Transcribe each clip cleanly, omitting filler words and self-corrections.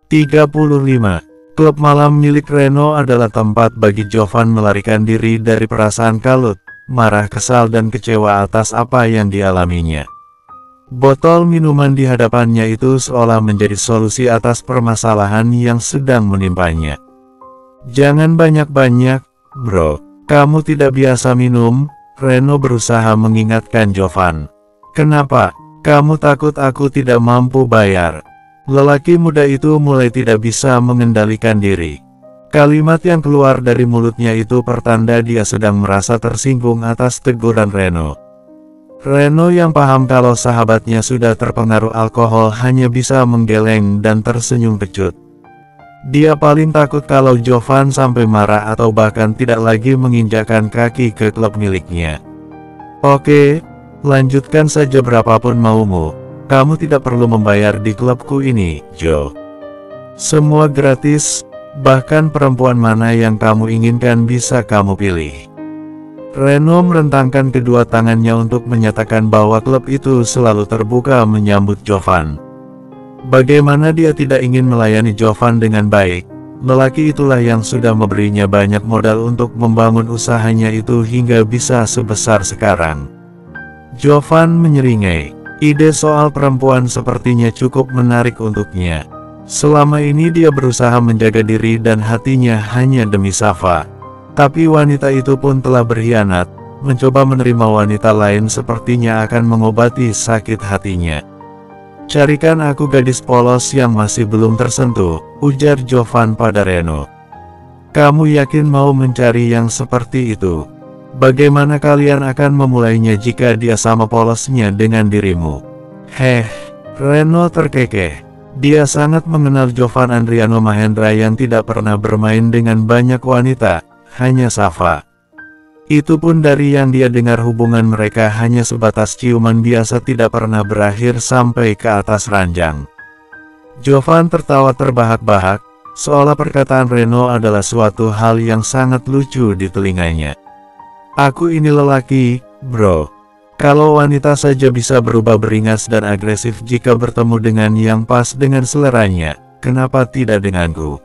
35. Klub malam milik Reno adalah tempat bagi Jovan melarikan diri dari perasaan kalut, marah, kesal, dan kecewa atas apa yang dialaminya. Botol minuman di hadapannya itu seolah menjadi solusi atas permasalahan yang sedang menimpanya. "Jangan banyak-banyak, bro. Kamu tidak biasa minum," Reno berusaha mengingatkan Jovan. "Kenapa? Kamu takut aku tidak mampu bayar?" Lelaki muda itu mulai tidak bisa mengendalikan diri. Kalimat yang keluar dari mulutnya itu pertanda dia sedang merasa tersinggung atas teguran Reno. Reno yang paham kalau sahabatnya sudah terpengaruh alkohol hanya bisa menggeleng dan tersenyum kecut. Dia paling takut kalau Jovan sampai marah atau bahkan tidak lagi menginjakkan kaki ke klub miliknya. "Oke, lanjutkan saja berapapun maumu. Kamu tidak perlu membayar di klubku ini, Joe. Semua gratis, bahkan perempuan mana yang kamu inginkan bisa kamu pilih." Reno merentangkan kedua tangannya untuk menyatakan bahwa klub itu selalu terbuka menyambut Jovan. Bagaimana dia tidak ingin melayani Jovan dengan baik? Lelaki itulah yang sudah memberinya banyak modal untuk membangun usahanya itu hingga bisa sebesar sekarang. Jovan menyeringai. Ide soal perempuan sepertinya cukup menarik untuknya. Selama ini dia berusaha menjaga diri dan hatinya hanya demi Safa. Tapi wanita itu pun telah berkhianat. Mencoba menerima wanita lain sepertinya akan mengobati sakit hatinya. "Carikan aku gadis polos yang masih belum tersentuh," ujar Jovan pada Reno. "Kamu yakin mau mencari yang seperti itu? Bagaimana kalian akan memulainya jika dia sama polosnya dengan dirimu?" Reno terkekeh. Dia sangat mengenal Jovan Andriano Mahendra yang tidak pernah bermain dengan banyak wanita, hanya Safa. Itu pun dari yang dia dengar hubungan mereka hanya sebatas ciuman biasa tidak pernah berakhir sampai ke atas ranjang. Jovan tertawa terbahak-bahak, seolah perkataan Reno adalah suatu hal yang sangat lucu di telinganya. "Aku ini lelaki, bro. Kalau wanita saja bisa berubah beringas dan agresif jika bertemu dengan yang pas dengan seleranya, kenapa tidak denganku?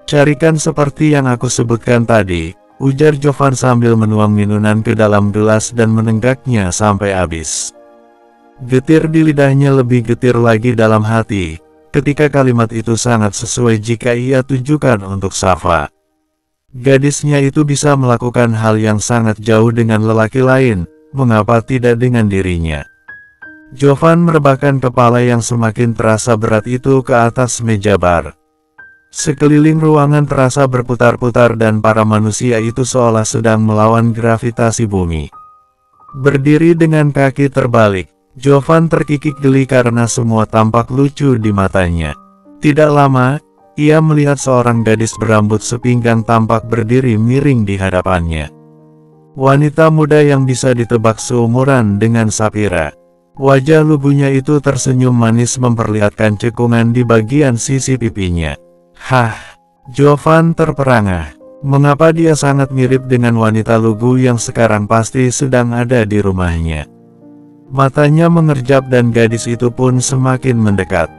Carikan seperti yang aku sebutkan tadi," ujar Jovan sambil menuang minuman ke dalam gelas dan menenggaknya sampai habis. Getir di lidahnya lebih getir lagi dalam hati, ketika kalimat itu sangat sesuai jika ia tujukan untuk Safa. Gadisnya itu bisa melakukan hal yang sangat jauh dengan lelaki lain, mengapa tidak dengan dirinya? Jovan merebahkan kepala yang semakin terasa berat itu ke atas meja bar. Sekeliling ruangan terasa berputar-putar dan para manusia itu seolah sedang melawan gravitasi bumi. Berdiri dengan kaki terbalik, Jovan terkikik geli karena semua tampak lucu di matanya. Tidak lama, ia melihat seorang gadis berambut sepinggang tampak berdiri miring di hadapannya. Wanita muda yang bisa ditebak seumuran dengan Sapira. Wajah lugunya itu tersenyum manis memperlihatkan cekungan di bagian sisi pipinya. Jovan terperangah. Mengapa dia sangat mirip dengan wanita lugu yang sekarang pasti sedang ada di rumahnya? Matanya mengerjap dan gadis itu pun semakin mendekat.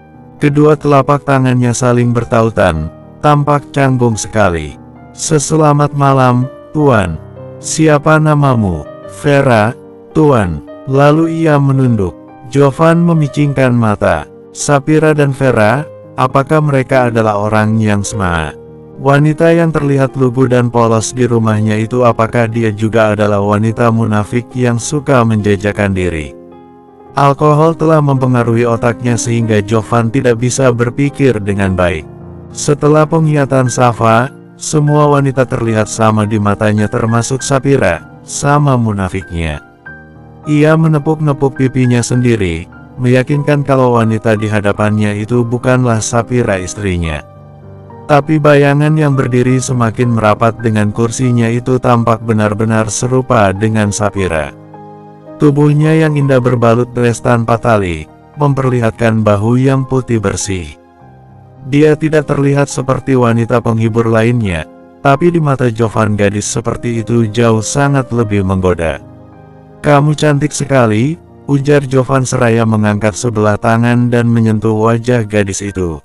Kedua telapak tangannya saling bertautan, tampak canggung sekali. "Selamat malam, Tuan. Siapa namamu?" "Vera, Tuan." Lalu ia menunduk. Jovan memicingkan mata. Sapira dan Vera, apakah mereka adalah orang yang sama? Wanita yang terlihat lugu dan polos di rumahnya itu, apakah dia juga adalah wanita munafik yang suka menjajakan diri? Alkohol telah mempengaruhi otaknya sehingga Jovan tidak bisa berpikir dengan baik. Setelah penglihatan Safa, semua wanita terlihat sama di matanya termasuk Sapira, sama munafiknya. Ia menepuk-nepuk pipinya sendiri, meyakinkan kalau wanita di hadapannya itu bukanlah Sapira istrinya. Tapi bayangan yang berdiri semakin merapat dengan kursinya itu tampak benar-benar serupa dengan Sapira. Tubuhnya yang indah berbalut dress tanpa tali, memperlihatkan bahu yang putih bersih. Dia tidak terlihat seperti wanita penghibur lainnya, tapi di mata Jovan gadis seperti itu jauh sangat lebih menggoda. "Kamu cantik sekali," ujar Jovan seraya mengangkat sebelah tangan dan menyentuh wajah gadis itu.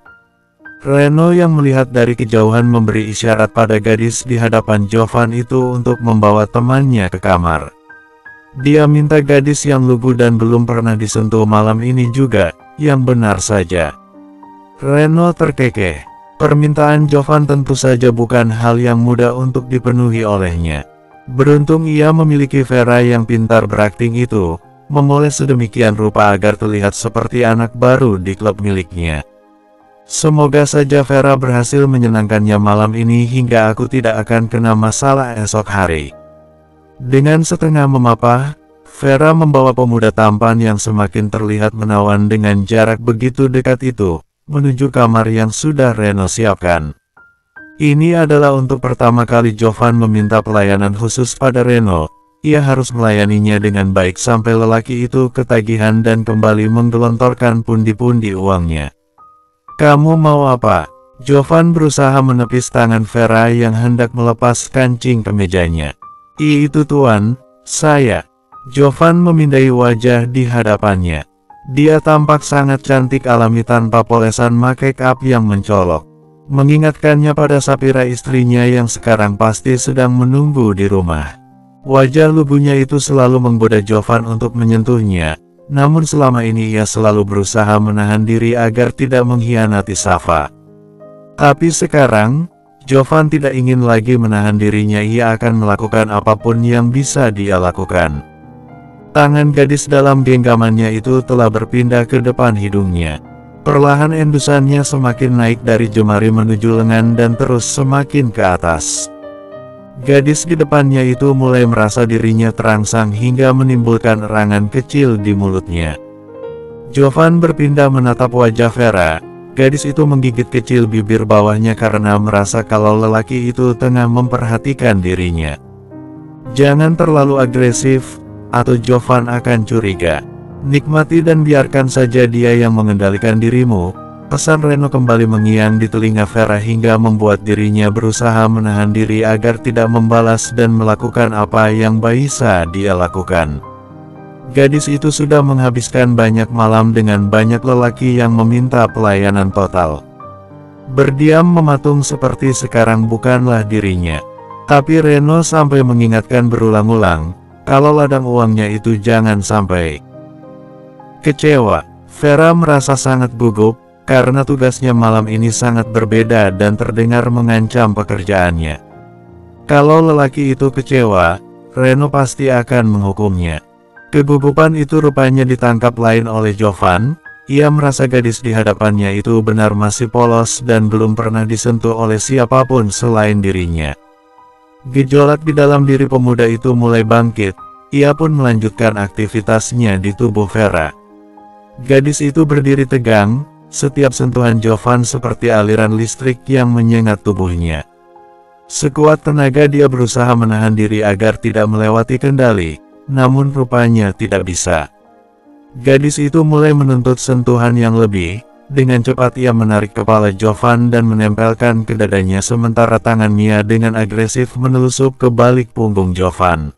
Reno yang melihat dari kejauhan memberi isyarat pada gadis di hadapan Jovan itu untuk membawa temannya ke kamar. Dia minta gadis yang lugu dan belum pernah disentuh malam ini juga, yang benar saja. Reno terkekeh. Permintaan Jovan tentu saja bukan hal yang mudah untuk dipenuhi olehnya. Beruntung ia memiliki Vera yang pintar berakting itu, memoles sedemikian rupa agar terlihat seperti anak baru di klub miliknya. Semoga saja Vera berhasil menyenangkannya malam ini hingga aku tidak akan kena masalah esok hari. Dengan setengah memapah, Vera membawa pemuda tampan yang semakin terlihat menawan dengan jarak begitu dekat itu, menuju kamar yang sudah Reno siapkan. Ini adalah untuk pertama kali Jovan meminta pelayanan khusus pada Reno. Ia harus melayaninya dengan baik sampai lelaki itu ketagihan dan kembali menggelontorkan pundi-pundi uangnya. "Kamu mau apa?" Jovan berusaha menepis tangan Vera yang hendak melepas kancing kemejanya. "Itu tuan, saya." Jovan memindai wajah di hadapannya. Dia tampak sangat cantik alami tanpa polesan make up yang mencolok. Mengingatkannya pada Sapira istrinya yang sekarang pasti sedang menunggu di rumah. Wajah lugunya itu selalu menggoda Jovan untuk menyentuhnya, namun selama ini ia selalu berusaha menahan diri agar tidak mengkhianati Safa. Tapi sekarang, Jovan tidak ingin lagi menahan dirinya, ia akan melakukan apapun yang bisa dia lakukan. Tangan gadis dalam genggamannya itu telah berpindah ke depan hidungnya. Perlahan endusannya semakin naik dari jemari menuju lengan dan terus semakin ke atas. Gadis di depannya itu mulai merasa dirinya terangsang hingga menimbulkan erangan kecil di mulutnya. Jovan berpindah menatap wajah Vera. Gadis itu menggigit kecil bibir bawahnya karena merasa kalau lelaki itu tengah memperhatikan dirinya. "Jangan terlalu agresif, atau Jovan akan curiga. Nikmati dan biarkan saja dia yang mengendalikan dirimu." Pesan Reno kembali mengiang di telinga Vera hingga membuat dirinya berusaha menahan diri agar tidak membalas dan melakukan apa yang bisa dia lakukan. Gadis itu sudah menghabiskan banyak malam dengan banyak lelaki yang meminta pelayanan total. Berdiam mematung seperti sekarang bukanlah dirinya. Tapi Reno sampai mengingatkan berulang-ulang, kalau ladang uangnya itu jangan sampai. Kecewa, Vera merasa sangat gugup, karena tugasnya malam ini sangat berbeda dan terdengar mengancam pekerjaannya. Kalau lelaki itu kecewa, Reno pasti akan menghukumnya. Kegugupan itu rupanya ditangkap lain oleh Jovan. Ia merasa gadis di hadapannya itu benar masih polos dan belum pernah disentuh oleh siapapun selain dirinya. Gejolak di dalam diri pemuda itu mulai bangkit. Ia pun melanjutkan aktivitasnya di tubuh Vera. Gadis itu berdiri tegang, setiap sentuhan Jovan seperti aliran listrik yang menyengat tubuhnya. Sekuat tenaga dia berusaha menahan diri agar tidak melewati kendali, namun rupanya tidak bisa. Gadis itu mulai menuntut sentuhan yang lebih. Dengan cepat ia menarik kepala Jovan dan menempelkan ke dadanya sementara tangannya dengan agresif menelusup ke balik punggung Jovan.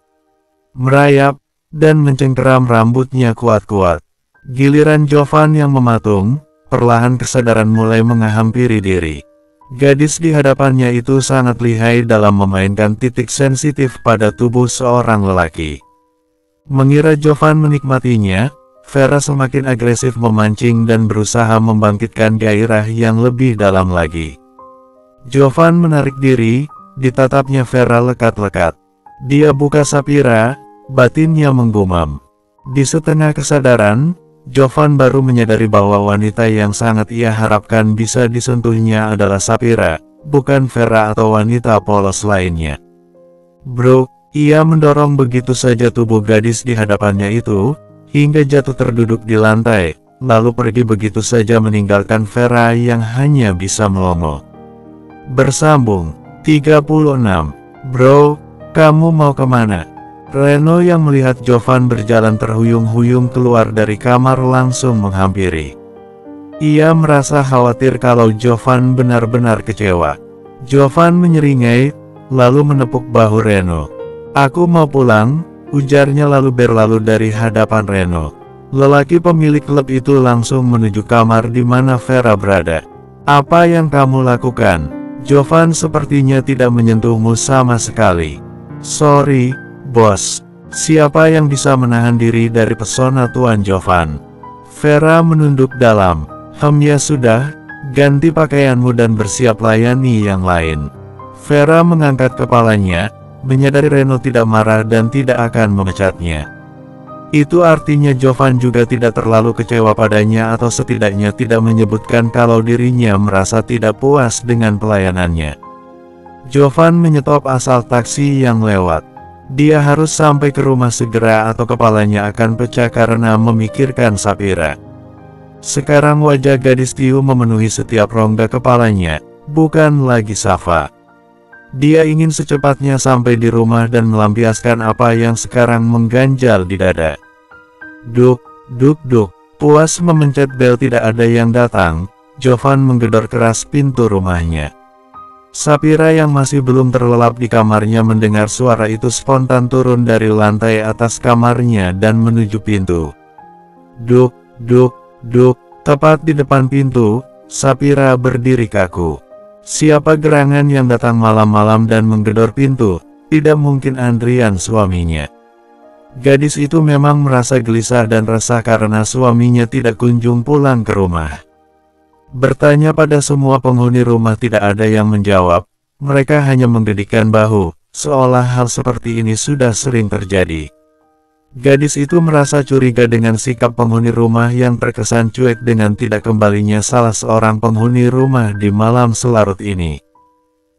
Merayap, dan mencengkeram rambutnya kuat-kuat. Giliran Jovan yang mematung, perlahan kesadaran mulai menghampiri diri. Gadis di hadapannya itu sangat lihai dalam memainkan titik sensitif pada tubuh seorang lelaki. Mengira Jovan menikmatinya, Vera semakin agresif memancing dan berusaha membangkitkan gairah yang lebih dalam lagi. Jovan menarik diri, ditatapnya Vera lekat-lekat. Dia buka Sapira, batinnya menggumam. Di setengah kesadaran, Jovan baru menyadari bahwa wanita yang sangat ia harapkan bisa disentuhnya adalah Sapira, bukan Vera atau wanita polos lainnya. "Bro," ia mendorong begitu saja tubuh gadis di hadapannya itu, hingga jatuh terduduk di lantai, lalu pergi begitu saja meninggalkan Vera yang hanya bisa melongo. Bersambung 36. "Bro, kamu mau kemana?" Reno yang melihat Jovan berjalan terhuyung-huyung keluar dari kamar langsung menghampiri. Ia merasa khawatir kalau Jovan benar-benar kecewa. Jovan menyeringai, lalu menepuk bahu Reno. "Aku mau pulang," ujarnya lalu berlalu dari hadapan Reno. Lelaki pemilik klub itu langsung menuju kamar di mana Vera berada. Apa yang kamu lakukan? Jovan sepertinya tidak menyentuhmu sama sekali. Sorry, bos. Siapa yang bisa menahan diri dari pesona Tuan Jovan? Vera menunduk dalam. Ya sudah, ganti pakaianmu dan bersiap layani yang lain. Vera mengangkat kepalanya, menyadari Reno tidak marah dan tidak akan memecatnya. Itu artinya Jovan juga tidak terlalu kecewa padanya atau setidaknya tidak menyebutkan kalau dirinya merasa tidak puas dengan pelayanannya. Jovan menyetop asal taksi yang lewat. Dia harus sampai ke rumah segera atau kepalanya akan pecah karena memikirkan Sapira. Sekarang wajah gadis Tiu memenuhi setiap rongga kepalanya, bukan lagi Safa. Dia ingin secepatnya sampai di rumah dan melampiaskan apa yang sekarang mengganjal di dada. Duk, duk, duk. Puas memencet bel tidak ada yang datang, Jovan menggedor keras pintu rumahnya. Sapira yang masih belum terlelap di kamarnya mendengar suara itu spontan turun dari lantai atas kamarnya dan menuju pintu. Duk, duk, duk. Tepat di depan pintu, Sapira berdiri kaku. Siapa gerangan yang datang malam-malam dan menggedor pintu? Tidak mungkin Andrian suaminya. Gadis itu memang merasa gelisah dan resah karena suaminya tidak kunjung pulang ke rumah. Bertanya pada semua penghuni rumah tidak ada yang menjawab, mereka hanya menggedikkan bahu, seolah hal seperti ini sudah sering terjadi. Gadis itu merasa curiga dengan sikap penghuni rumah yang terkesan cuek dengan tidak kembalinya salah seorang penghuni rumah di malam selarut ini.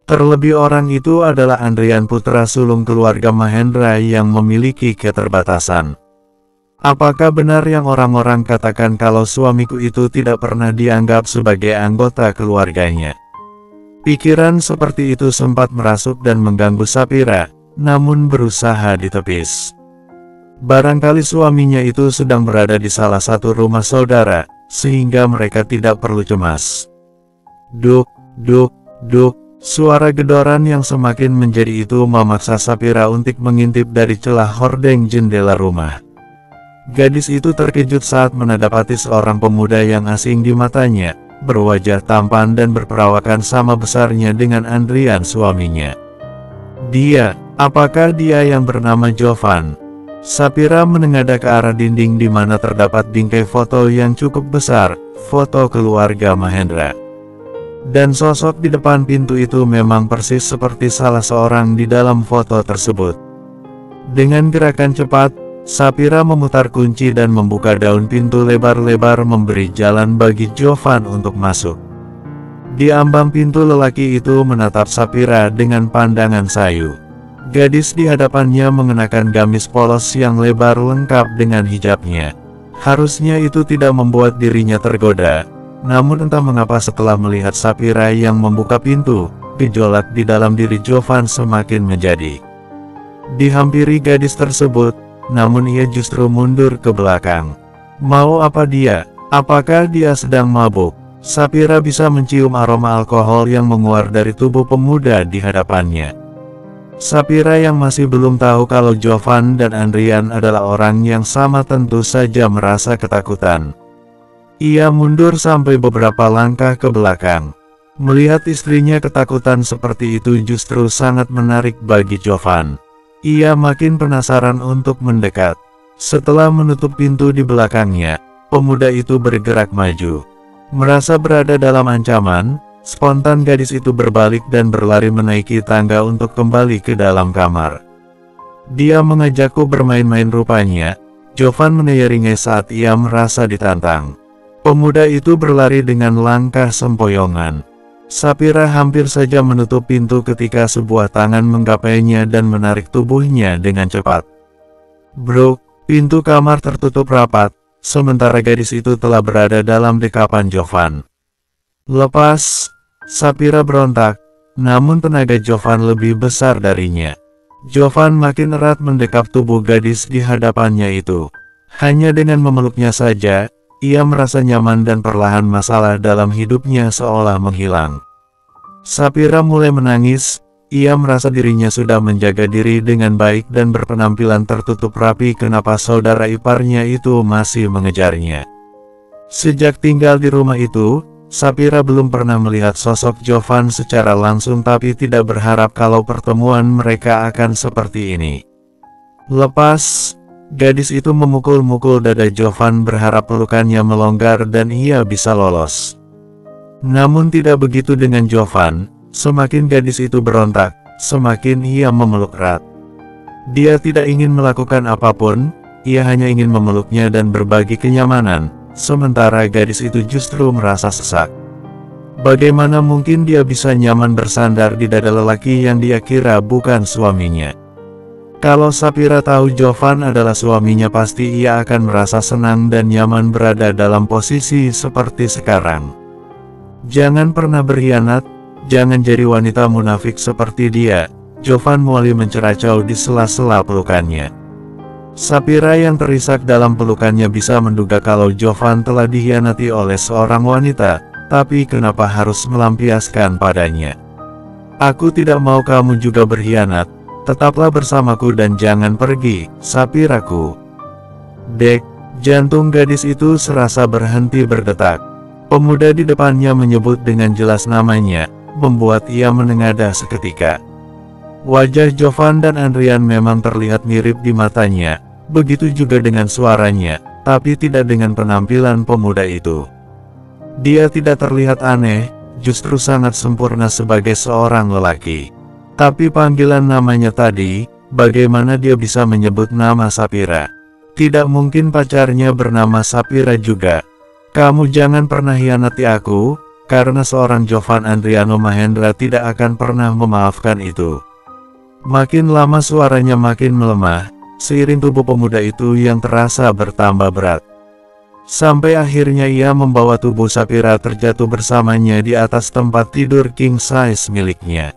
Terlebih orang itu adalah Andrian putra sulung keluarga Mahendra yang memiliki keterbatasan. Apakah benar yang orang-orang katakan kalau suamiku itu tidak pernah dianggap sebagai anggota keluarganya? Pikiran seperti itu sempat merasuk dan mengganggu Sapira, namun berusaha ditepis. Barangkali suaminya itu sedang berada di salah satu rumah saudara, sehingga mereka tidak perlu cemas. Duk, duk, duk. Suara gedoran yang semakin menjadi itu memaksa Sapira untuk mengintip dari celah hordeng jendela rumah. Gadis itu terkejut saat menadapati seorang pemuda yang asing di matanya, berwajah tampan dan berperawakan sama besarnya dengan Andrian suaminya. Dia, apakah dia yang bernama Jovan? Sapira menengadah ke arah dinding di mana terdapat bingkai foto yang cukup besar, foto keluarga Mahendra. Dan sosok di depan pintu itu memang persis seperti salah seorang di dalam foto tersebut. Dengan gerakan cepat, Sapira memutar kunci dan membuka daun pintu lebar-lebar memberi jalan bagi Jovan untuk masuk. Di ambang pintu lelaki itu menatap Sapira dengan pandangan sayu. Gadis di hadapannya mengenakan gamis polos yang lebar lengkap dengan hijabnya. Harusnya itu tidak membuat dirinya tergoda. Namun entah mengapa setelah melihat Sapira yang membuka pintu, gejolak di dalam diri Jovan semakin menjadi. Dihampiri gadis tersebut, namun ia justru mundur ke belakang. Mau apa dia? Apakah dia sedang mabuk? Sapira bisa mencium aroma alkohol yang menguar dari tubuh pemuda di hadapannya. Sapira yang masih belum tahu kalau Jovan dan Andrian adalah orang yang sama tentu saja merasa ketakutan. Ia mundur sampai beberapa langkah ke belakang. Melihat istrinya ketakutan seperti itu justru sangat menarik bagi Jovan. Ia makin penasaran untuk mendekat. Setelah menutup pintu di belakangnya, pemuda itu bergerak maju. Merasa berada dalam ancaman, spontan gadis itu berbalik dan berlari menaiki tangga untuk kembali ke dalam kamar. Dia mengajakku bermain-main rupanya. Jovan menyeringnya saat ia merasa ditantang. Pemuda itu berlari dengan langkah sempoyongan. Sapira hampir saja menutup pintu ketika sebuah tangan menggapainya dan menarik tubuhnya dengan cepat. Bro, pintu kamar tertutup rapat, sementara gadis itu telah berada dalam dekapan Jovan. Lepas, Sapira berontak, namun tenaga Jovan lebih besar darinya. Jovan makin erat mendekap tubuh gadis di hadapannya itu. Hanya dengan memeluknya saja, ia merasa nyaman dan perlahan masalah dalam hidupnya seolah menghilang. Sapira mulai menangis, ia merasa dirinya sudah menjaga diri dengan baik dan berpenampilan tertutup rapi. Kenapa saudara iparnya itu masih mengejarnya? Sejak tinggal di rumah itu, Sapira belum pernah melihat sosok Jovan secara langsung tapi tidak berharap kalau pertemuan mereka akan seperti ini. Lepas, gadis itu memukul-mukul dada Jovan berharap pelukannya melonggar dan ia bisa lolos. Namun tidak begitu dengan Jovan, semakin gadis itu berontak, semakin ia memeluk erat. Dia tidak ingin melakukan apapun, ia hanya ingin memeluknya dan berbagi kenyamanan. Sementara gadis itu justru merasa sesak. Bagaimana mungkin dia bisa nyaman bersandar di dada lelaki yang dia kira bukan suaminya? Kalau Sapira tahu Jovan adalah suaminya pasti ia akan merasa senang dan nyaman berada dalam posisi seperti sekarang. Jangan pernah berkhianat, jangan jadi wanita munafik seperti dia, Jovan mulai menceracau di sela-sela pelukannya. Sapira yang terisak dalam pelukannya bisa menduga kalau Jovan telah dikhianati oleh seorang wanita, tapi kenapa harus melampiaskan padanya? Aku tidak mau kamu juga berkhianat, tetaplah bersamaku dan jangan pergi, Sapiraku. Dek, jantung gadis itu serasa berhenti berdetak. Pemuda di depannya menyebut dengan jelas namanya, membuat ia menengadah seketika. Wajah Jovan dan Andrian memang terlihat mirip di matanya, begitu juga dengan suaranya, tapi tidak dengan penampilan pemuda itu. Dia tidak terlihat aneh, justru sangat sempurna sebagai seorang lelaki. Tapi panggilan namanya tadi, bagaimana dia bisa menyebut nama Sapira? Tidak mungkin pacarnya bernama Sapira juga. Kamu jangan pernah hianati aku, karena seorang Jovan Andriano Mahendra tidak akan pernah memaafkan itu. Makin lama suaranya makin melemah, seiring tubuh pemuda itu yang terasa bertambah berat. Sampai akhirnya ia membawa tubuh Sapira terjatuh bersamanya di atas tempat tidur king size miliknya.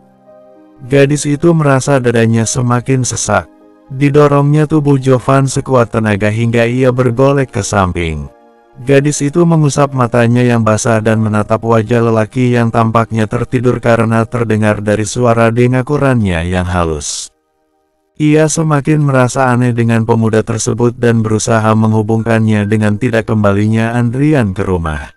Gadis itu merasa dadanya semakin sesak. Didorongnya tubuh Jovan sekuat tenaga hingga ia bergolek ke samping. Gadis itu mengusap matanya yang basah dan menatap wajah lelaki yang tampaknya tertidur karena terdengar dari suara dengakurannya yang halus. Ia semakin merasa aneh dengan pemuda tersebut dan berusaha menghubungkannya dengan tidak kembalinya Andrian ke rumah.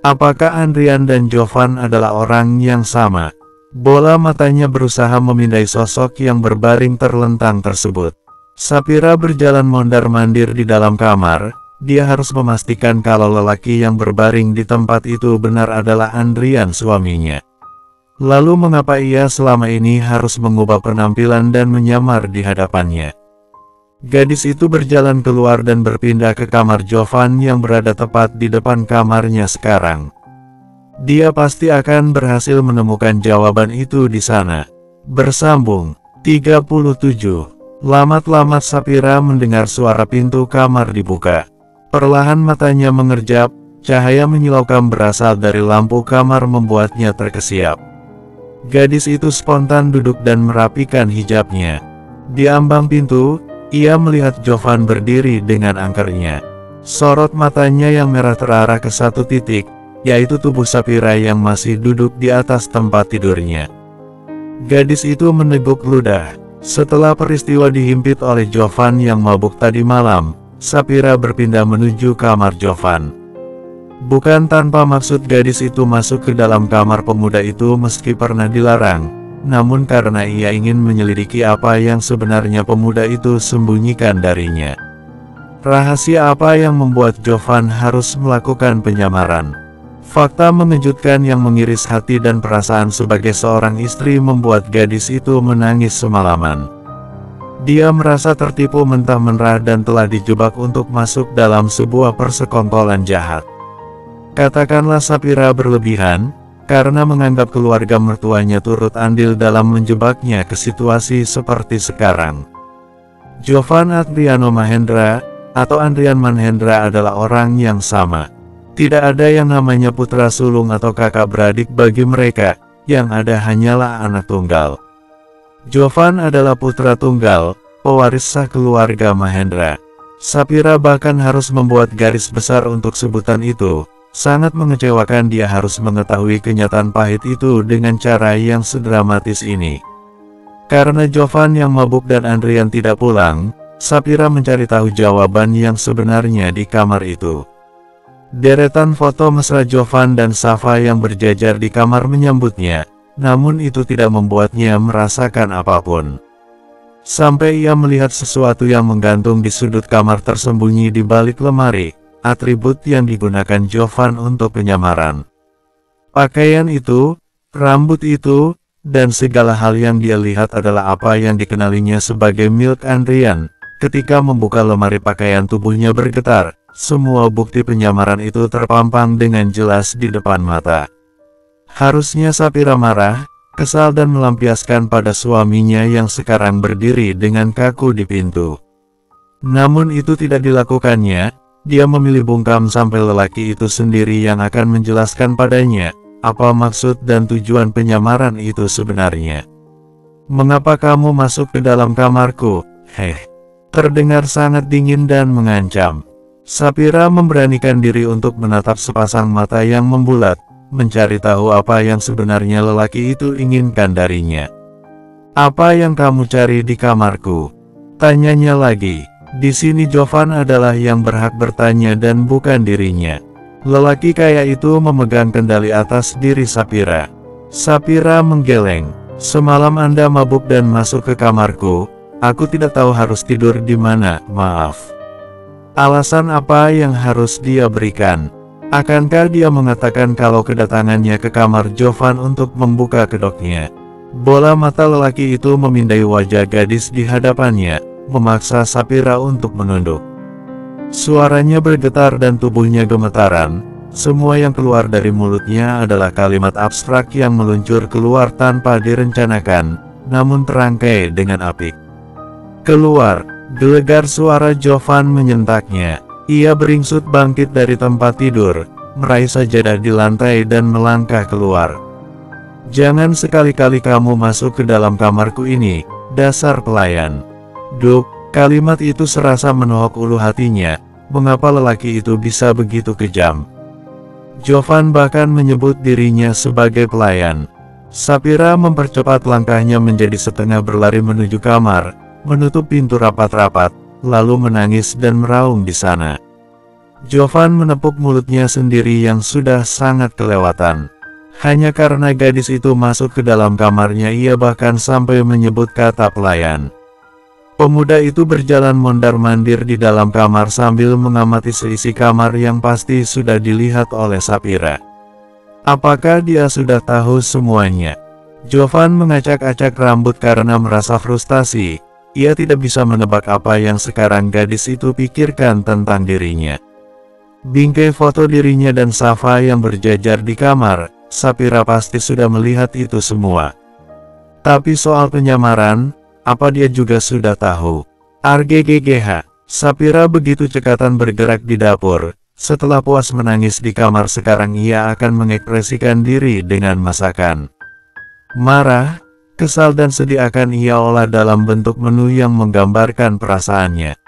Apakah Andrian dan Jovan adalah orang yang sama? Bola matanya berusaha memindai sosok yang berbaring terlentang tersebut. Sapira berjalan mondar-mandir di dalam kamar. Dia harus memastikan kalau lelaki yang berbaring di tempat itu benar adalah Andrian suaminya. Lalu mengapa ia selama ini harus mengubah penampilan dan menyamar di hadapannya? Gadis itu berjalan keluar dan berpindah ke kamar Jovan yang berada tepat di depan kamarnya sekarang. Dia pasti akan berhasil menemukan jawaban itu di sana. Bersambung 37. Lamat-lamat Sapira mendengar suara pintu kamar dibuka. Perlahan matanya mengerjap, cahaya menyilaukan berasal dari lampu kamar membuatnya terkesiap. Gadis itu spontan duduk dan merapikan hijabnya. Di ambang pintu, ia melihat Jovan berdiri dengan angkernya. Sorot matanya yang merah terarah ke satu titik, yaitu tubuh Sapira yang masih duduk di atas tempat tidurnya. Gadis itu meneguk ludah. Setelah peristiwa dihimpit oleh Jovan yang mabuk tadi malam, Sapira berpindah menuju kamar Jovan. Bukan tanpa maksud gadis itu masuk ke dalam kamar pemuda itu meski pernah dilarang, namun karena ia ingin menyelidiki apa yang sebenarnya pemuda itu sembunyikan darinya. Rahasia apa yang membuat Jovan harus melakukan penyamaran? Fakta mengejutkan yang mengiris hati dan perasaan sebagai seorang istri membuat gadis itu menangis semalaman. Dia merasa tertipu mentah-mentah dan telah dijebak untuk masuk dalam sebuah persekongkolan jahat. Katakanlah Sapira berlebihan, karena menganggap keluarga mertuanya turut andil dalam menjebaknya ke situasi seperti sekarang. Jovan Andriano Mahendra, atau Andrian Mahendra adalah orang yang sama. Tidak ada yang namanya putra sulung atau kakak beradik bagi mereka, yang ada hanyalah anak tunggal. Jovan adalah putra tunggal, pewaris sah keluarga Mahendra. Sapira bahkan harus membuat garis besar untuk sebutan itu. Sangat mengecewakan dia harus mengetahui kenyataan pahit itu dengan cara yang sedramatis ini. Karena Jovan yang mabuk dan Andrian tidak pulang, Sapira mencari tahu jawaban yang sebenarnya di kamar itu. Deretan foto mesra Jovan dan Safa yang berjajar di kamar menyambutnya, namun itu tidak membuatnya merasakan apapun. Sampai ia melihat sesuatu yang menggantung di sudut kamar tersembunyi di balik lemari, atribut yang digunakan Jovan untuk penyamaran. Pakaian itu, rambut itu, dan segala hal yang dia lihat adalah apa yang dikenalinya sebagai Milk Andrian. Ketika membuka lemari pakaian tubuhnya bergetar, semua bukti penyamaran itu terpampang dengan jelas di depan mata. Harusnya Sapira marah, kesal dan melampiaskan pada suaminya yang sekarang berdiri dengan kaku di pintu. Namun itu tidak dilakukannya, dia memilih bungkam sampai lelaki itu sendiri yang akan menjelaskan padanya, apa maksud dan tujuan penyamaran itu sebenarnya. "Mengapa kamu masuk ke dalam kamarku?" Terdengar sangat dingin dan mengancam. Sapira memberanikan diri untuk menatap sepasang mata yang membulat, mencari tahu apa yang sebenarnya lelaki itu inginkan darinya. "Apa yang kamu cari di kamarku?" tanyanya lagi. Di sini Jovan adalah yang berhak bertanya dan bukan dirinya. Lelaki kaya itu memegang kendali atas diri Sapira. Sapira menggeleng. "Semalam Anda mabuk dan masuk ke kamarku. Aku tidak tahu harus tidur di mana, maaf." Alasan apa yang harus dia berikan? Akankah dia mengatakan kalau kedatangannya ke kamar Jovan untuk membuka kedoknya? Bola mata lelaki itu memindai wajah gadis di hadapannya, memaksa Sapira untuk menunduk. Suaranya bergetar dan tubuhnya gemetaran. Semua yang keluar dari mulutnya adalah kalimat abstrak yang meluncur keluar tanpa direncanakan, namun terangkai dengan apik. "Keluar!" Gelegar suara Jovan menyentaknya. Ia beringsut bangkit dari tempat tidur, meraih sajadah di lantai dan melangkah keluar. "Jangan sekali-kali kamu masuk ke dalam kamarku ini, dasar pelayan." Duk, kalimat itu serasa menohok ulu hatinya. Mengapa lelaki itu bisa begitu kejam? Jovan bahkan menyebut dirinya sebagai pelayan. Sapira mempercepat langkahnya menjadi setengah berlari menuju kamar, menutup pintu rapat-rapat, lalu menangis dan meraung di sana. Jovan menepuk mulutnya sendiri yang sudah sangat kelewatan. Hanya karena gadis itu masuk ke dalam kamarnya, ia bahkan sampai menyebut kata pelayan. Pemuda itu berjalan mondar-mandir di dalam kamar sambil mengamati seisi kamar yang pasti sudah dilihat oleh Sapira. Apakah dia sudah tahu semuanya? Jovan mengacak-acak rambut karena merasa frustasi. Ia tidak bisa menebak apa yang sekarang gadis itu pikirkan tentang dirinya. Bingkai foto dirinya dan Safa yang berjajar di kamar, Sapira pasti sudah melihat itu semua. Tapi soal penyamaran, apa dia juga sudah tahu? RGGGH, Sapira begitu cekatan bergerak di dapur. Setelah puas menangis di kamar, sekarang ia akan mengekspresikan diri dengan masakan. Marah, kesal dan sedih akan ia olah dalam bentuk menu yang menggambarkan perasaannya.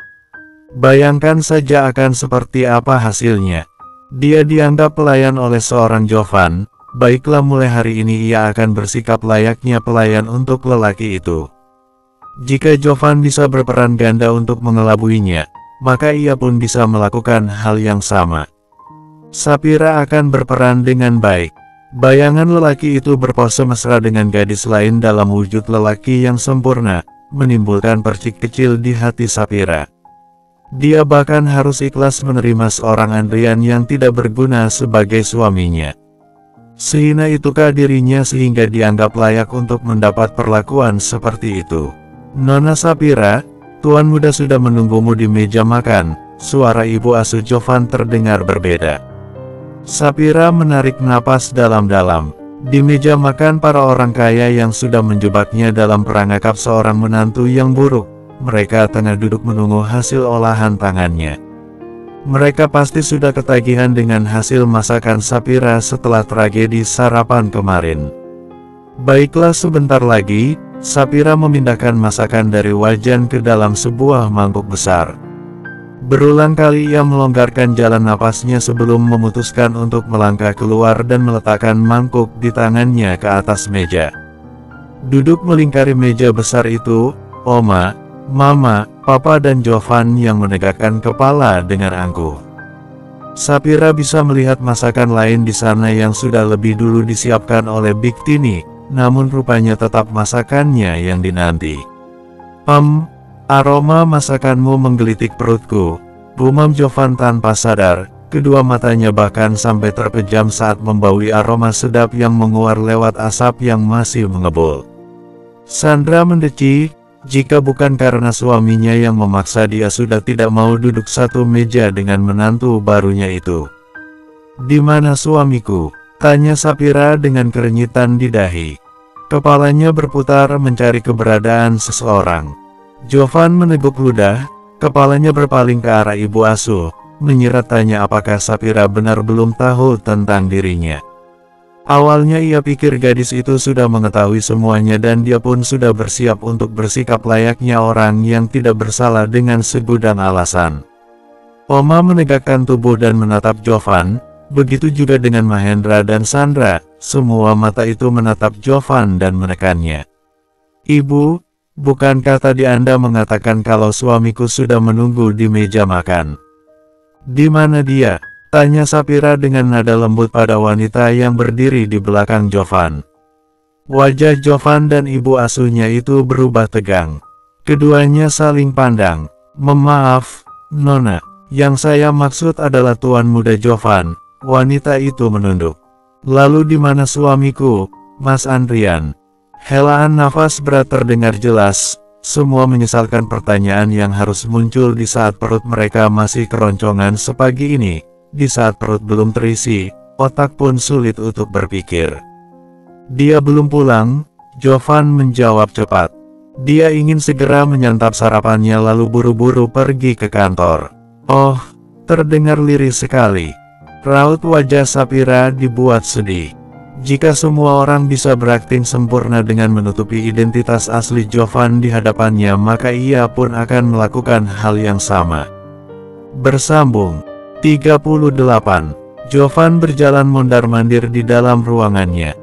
Bayangkan saja akan seperti apa hasilnya. Dia dianggap pelayan oleh seorang Jovan. Baiklah, mulai hari ini ia akan bersikap layaknya pelayan untuk lelaki itu. Jika Jovan bisa berperan ganda untuk mengelabuinya, maka ia pun bisa melakukan hal yang sama. Sapira akan berperan dengan baik. Bayangan lelaki itu berpose mesra dengan gadis lain dalam wujud lelaki yang sempurna, menimbulkan percik kecil di hati Sapira. Dia bahkan harus ikhlas menerima seorang Andrian yang tidak berguna sebagai suaminya. Sehina itukah dirinya sehingga dianggap layak untuk mendapat perlakuan seperti itu? "Nona Sapira, tuan muda sudah menunggumu di meja makan." Suara ibu asuh Jovan terdengar berbeda. Sapira menarik napas dalam-dalam. Di meja makan para orang kaya yang sudah menjebaknya dalam perangkap seorang menantu yang buruk, mereka tengah duduk menunggu hasil olahan tangannya. Mereka pasti sudah ketagihan dengan hasil masakan Sapira setelah tragedi sarapan kemarin. Baiklah, sebentar lagi, Sapira memindahkan masakan dari wajan ke dalam sebuah mangkuk besar. Berulang kali ia melonggarkan jalan napasnya sebelum memutuskan untuk melangkah keluar dan meletakkan mangkuk di tangannya ke atas meja. Duduk melingkari meja besar itu, Oma, Mama, Papa dan Jovan yang menegakkan kepala dengan angkuh. Sapira bisa melihat masakan lain di sana yang sudah lebih dulu disiapkan oleh Big Tini, namun rupanya tetap masakannya yang dinanti. Aroma masakanmu menggelitik perutku, gumam Jovan tanpa sadar. Kedua matanya bahkan sampai terpejam saat membaui aroma sedap yang menguar lewat asap yang masih mengebul. Sandra mendeci, jika bukan karena suaminya yang memaksa, dia sudah tidak mau duduk satu meja dengan menantu barunya itu. "Di mana suamiku?" tanya Sapira dengan kerenyitan di dahi. Kepalanya berputar mencari keberadaan seseorang. Jovan meneguk ludah, kepalanya berpaling ke arah ibu asuh, menyirat tanya apakah Sapira benar belum tahu tentang dirinya. Awalnya ia pikir gadis itu sudah mengetahui semuanya dan dia pun sudah bersiap untuk bersikap layaknya orang yang tidak bersalah dengan segudang alasan. Oma menegakkan tubuh dan menatap Jovan, begitu juga dengan Mahendra dan Sandra, semua mata itu menatap Jovan dan menekannya. "Ibu, bukankah tadi Anda mengatakan kalau suamiku sudah menunggu di meja makan?" "Di mana dia?" tanya Sapira dengan nada lembut pada wanita yang berdiri di belakang Jovan. Wajah Jovan dan ibu asuhnya itu berubah tegang. Keduanya saling pandang. "Maaf, Nona, yang saya maksud adalah Tuan Muda Jovan." Wanita itu menunduk. "Lalu di mana suamiku, Mas Andrian?" Helaan nafas berat terdengar jelas. Semua menyesalkan pertanyaan yang harus muncul di saat perut mereka masih keroncongan sepagi ini. Di saat perut belum terisi, otak pun sulit untuk berpikir. "Dia belum pulang," Jovan menjawab cepat. Dia ingin segera menyantap sarapannya lalu buru-buru pergi ke kantor. "Oh," terdengar lirih sekali. Raut wajah Sapira dibuat sedih. Jika semua orang bisa berakting sempurna dengan menutupi identitas asli Jovan di hadapannya, maka ia pun akan melakukan hal yang sama. Bersambung 38. Jovan berjalan mondar-mandir di dalam ruangannya.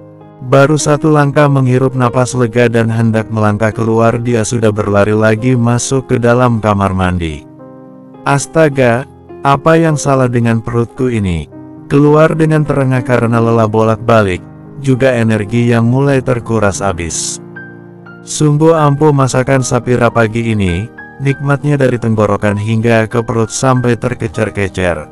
Baru satu langkah menghirup napas lega dan hendak melangkah keluar, dia sudah berlari lagi masuk ke dalam kamar mandi. "Astaga, apa yang salah dengan perutku ini?" Keluar dengan terengah karena lelah bolak-balik, juga energi yang mulai terkuras habis. Sungguh ampuh masakan Sapira pagi ini, nikmatnya dari tenggorokan hingga ke perut sampai terkecer-kecer.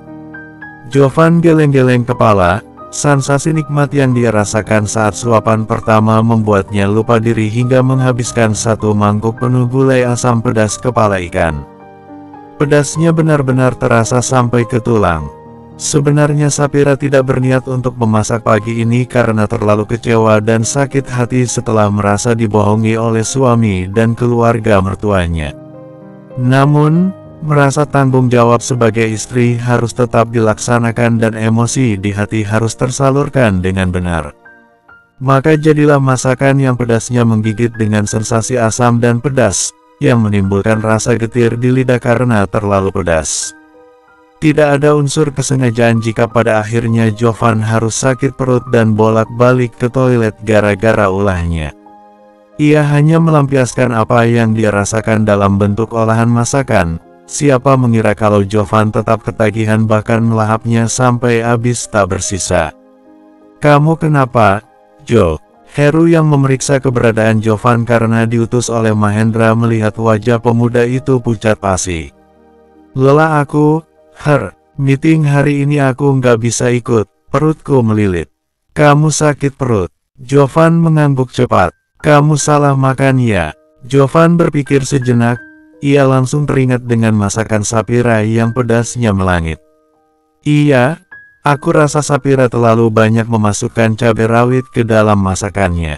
Jovan geleng-geleng kepala, sensasi nikmat yang dia rasakan saat suapan pertama membuatnya lupa diri hingga menghabiskan satu mangkuk penuh gulai asam pedas kepala ikan. Pedasnya benar-benar terasa sampai ke tulang. Sebenarnya Sapira tidak berniat untuk memasak pagi ini karena terlalu kecewa dan sakit hati setelah merasa dibohongi oleh suami dan keluarga mertuanya. Namun, merasa tanggung jawab sebagai istri harus tetap dilaksanakan dan emosi di hati harus tersalurkan dengan benar. Maka jadilah masakan yang pedasnya menggigit dengan sensasi asam dan pedas, yang menimbulkan rasa getir di lidah karena terlalu pedas. Tidak ada unsur kesengajaan jika pada akhirnya Jovan harus sakit perut dan bolak-balik ke toilet gara-gara ulahnya. Ia hanya melampiaskan apa yang dia rasakan dalam bentuk olahan masakan. Siapa mengira kalau Jovan tetap ketagihan bahkan melahapnya sampai habis tak bersisa. "Kamu kenapa, Jo?" Heru yang memeriksa keberadaan Jovan karena diutus oleh Mahendra melihat wajah pemuda itu pucat pasi. "Lelah aku. Meeting hari ini aku nggak bisa ikut, perutku melilit." "Kamu sakit perut?" Jovan mengangguk cepat. "Kamu salah makan ya?" Jovan berpikir sejenak, ia langsung teringat dengan masakan Sapira yang pedasnya melangit. "Iya, aku rasa Sapira terlalu banyak memasukkan cabai rawit ke dalam masakannya."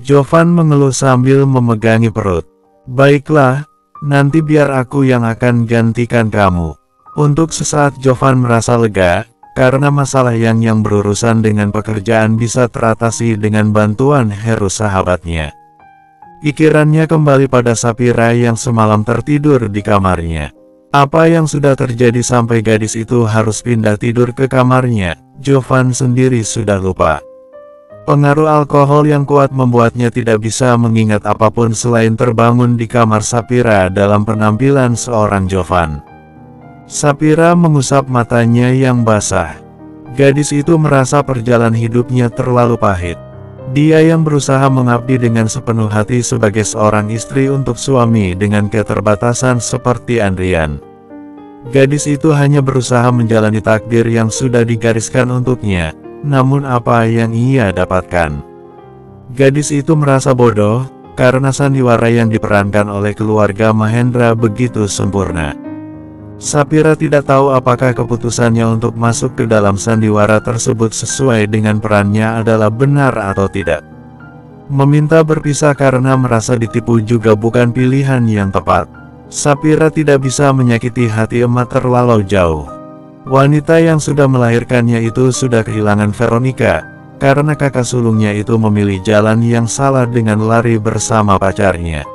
Jovan mengeluh sambil memegangi perut. "Baiklah, nanti biar aku yang akan gantikan kamu." Untuk sesaat Jovan merasa lega, karena masalah yang berurusan dengan pekerjaan bisa teratasi dengan bantuan Heru sahabatnya. Pikirannya kembali pada Sapira yang semalam tertidur di kamarnya. Apa yang sudah terjadi sampai gadis itu harus pindah tidur ke kamarnya, Jovan sendiri sudah lupa. Pengaruh alkohol yang kuat membuatnya tidak bisa mengingat apapun selain terbangun di kamar Sapira dalam penampilan seorang Jovan. Sapira mengusap matanya yang basah. Gadis itu merasa perjalanan hidupnya terlalu pahit. Dia yang berusaha mengabdi dengan sepenuh hati sebagai seorang istri untuk suami dengan keterbatasan seperti Andrian. Gadis itu hanya berusaha menjalani takdir yang sudah digariskan untuknya, namun apa yang ia dapatkan? Gadis itu merasa bodoh, karena sandiwara yang diperankan oleh keluarga Mahendra begitu sempurna. Sapira tidak tahu apakah keputusannya untuk masuk ke dalam sandiwara tersebut sesuai dengan perannya adalah benar atau tidak. Meminta berpisah karena merasa ditipu juga bukan pilihan yang tepat. Sapira tidak bisa menyakiti hati emak terlalu jauh. Wanita yang sudah melahirkannya itu sudah kehilangan Veronica, karena kakak sulungnya itu memilih jalan yang salah dengan lari bersama pacarnya.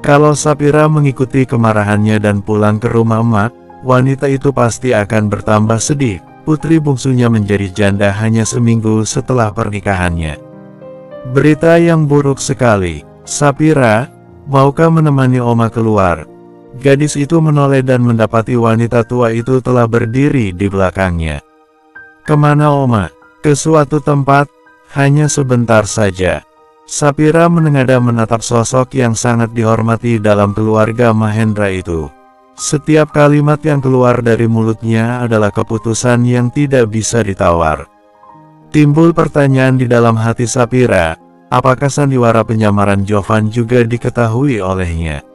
Kalau Sapira mengikuti kemarahannya dan pulang ke rumah emak, wanita itu pasti akan bertambah sedih. Putri bungsunya menjadi janda hanya seminggu setelah pernikahannya. Berita yang buruk sekali. Sapira, maukah menemani Oma keluar? Gadis itu menoleh dan mendapati wanita tua itu telah berdiri di belakangnya. Kemana Oma? Ke suatu tempat, hanya sebentar saja. Sapira menengadah menatap sosok yang sangat dihormati dalam keluarga Mahendra itu. Setiap kalimat yang keluar dari mulutnya adalah keputusan yang tidak bisa ditawar. Timbul pertanyaan di dalam hati Sapira, apakah sandiwara penyamaran Jovan juga diketahui olehnya?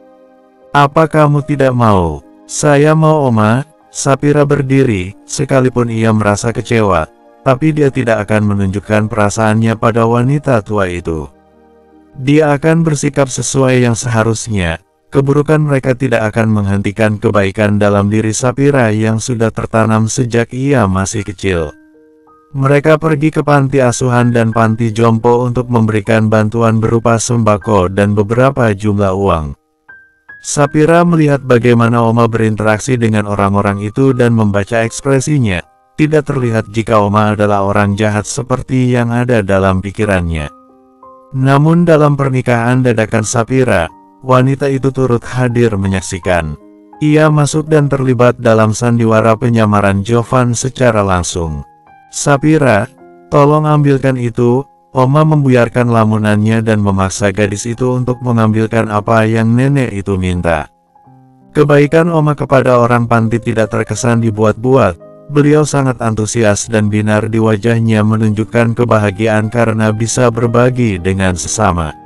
Apa kamu tidak mau? Saya mau Oma. Sapira berdiri, sekalipun ia merasa kecewa, tapi dia tidak akan menunjukkan perasaannya pada wanita tua itu. Dia akan bersikap sesuai yang seharusnya. Keburukan mereka tidak akan menghentikan kebaikan dalam diri Sapira yang sudah tertanam sejak ia masih kecil. Mereka pergi ke panti asuhan dan panti jompo untuk memberikan bantuan berupa sembako dan beberapa jumlah uang. Sapira melihat bagaimana Oma berinteraksi dengan orang-orang itu dan membaca ekspresinya. Tidak terlihat jika Oma adalah orang jahat seperti yang ada dalam pikirannya. Namun dalam pernikahan dadakan Sapira, wanita itu turut hadir menyaksikan. Ia masuk dan terlibat dalam sandiwara penyamaran Jovan secara langsung. Sapira, tolong ambilkan itu. Oma membuyarkan lamunannya dan memaksa gadis itu untuk mengambilkan apa yang nenek itu minta. Kebaikan Oma kepada orang panti tidak terkesan dibuat-buat. Beliau sangat antusias dan binar di wajahnya menunjukkan kebahagiaan karena bisa berbagi dengan sesama.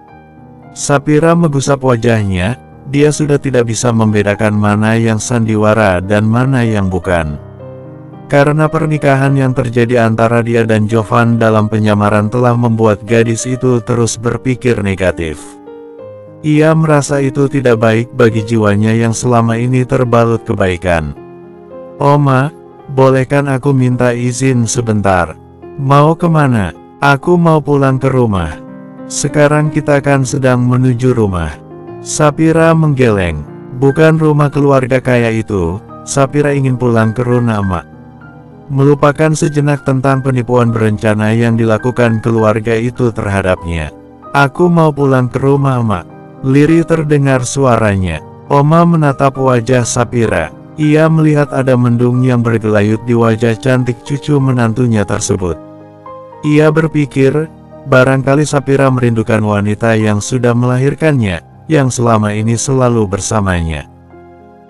Sapira menggusap wajahnya, dia sudah tidak bisa membedakan mana yang sandiwara dan mana yang bukan. Karena pernikahan yang terjadi antara dia dan Jovan dalam penyamaran telah membuat gadis itu terus berpikir negatif. Ia merasa itu tidak baik bagi jiwanya yang selama ini terbalut kebaikan. Oma, bolehkan aku minta izin sebentar? Mau kemana? Aku mau pulang ke rumah. Sekarang kita kan sedang menuju rumah. Sapira menggeleng. Bukan rumah keluarga kaya itu. Sapira ingin pulang ke rumah emak. Melupakan sejenak tentang penipuan berencana yang dilakukan keluarga itu terhadapnya. Aku mau pulang ke rumah emak. Lirih terdengar suaranya. Oma menatap wajah Sapira. Ia melihat ada mendung yang bergelayut di wajah cantik cucu menantunya tersebut. Ia berpikir, barangkali Sapira merindukan wanita yang sudah melahirkannya, yang selama ini selalu bersamanya.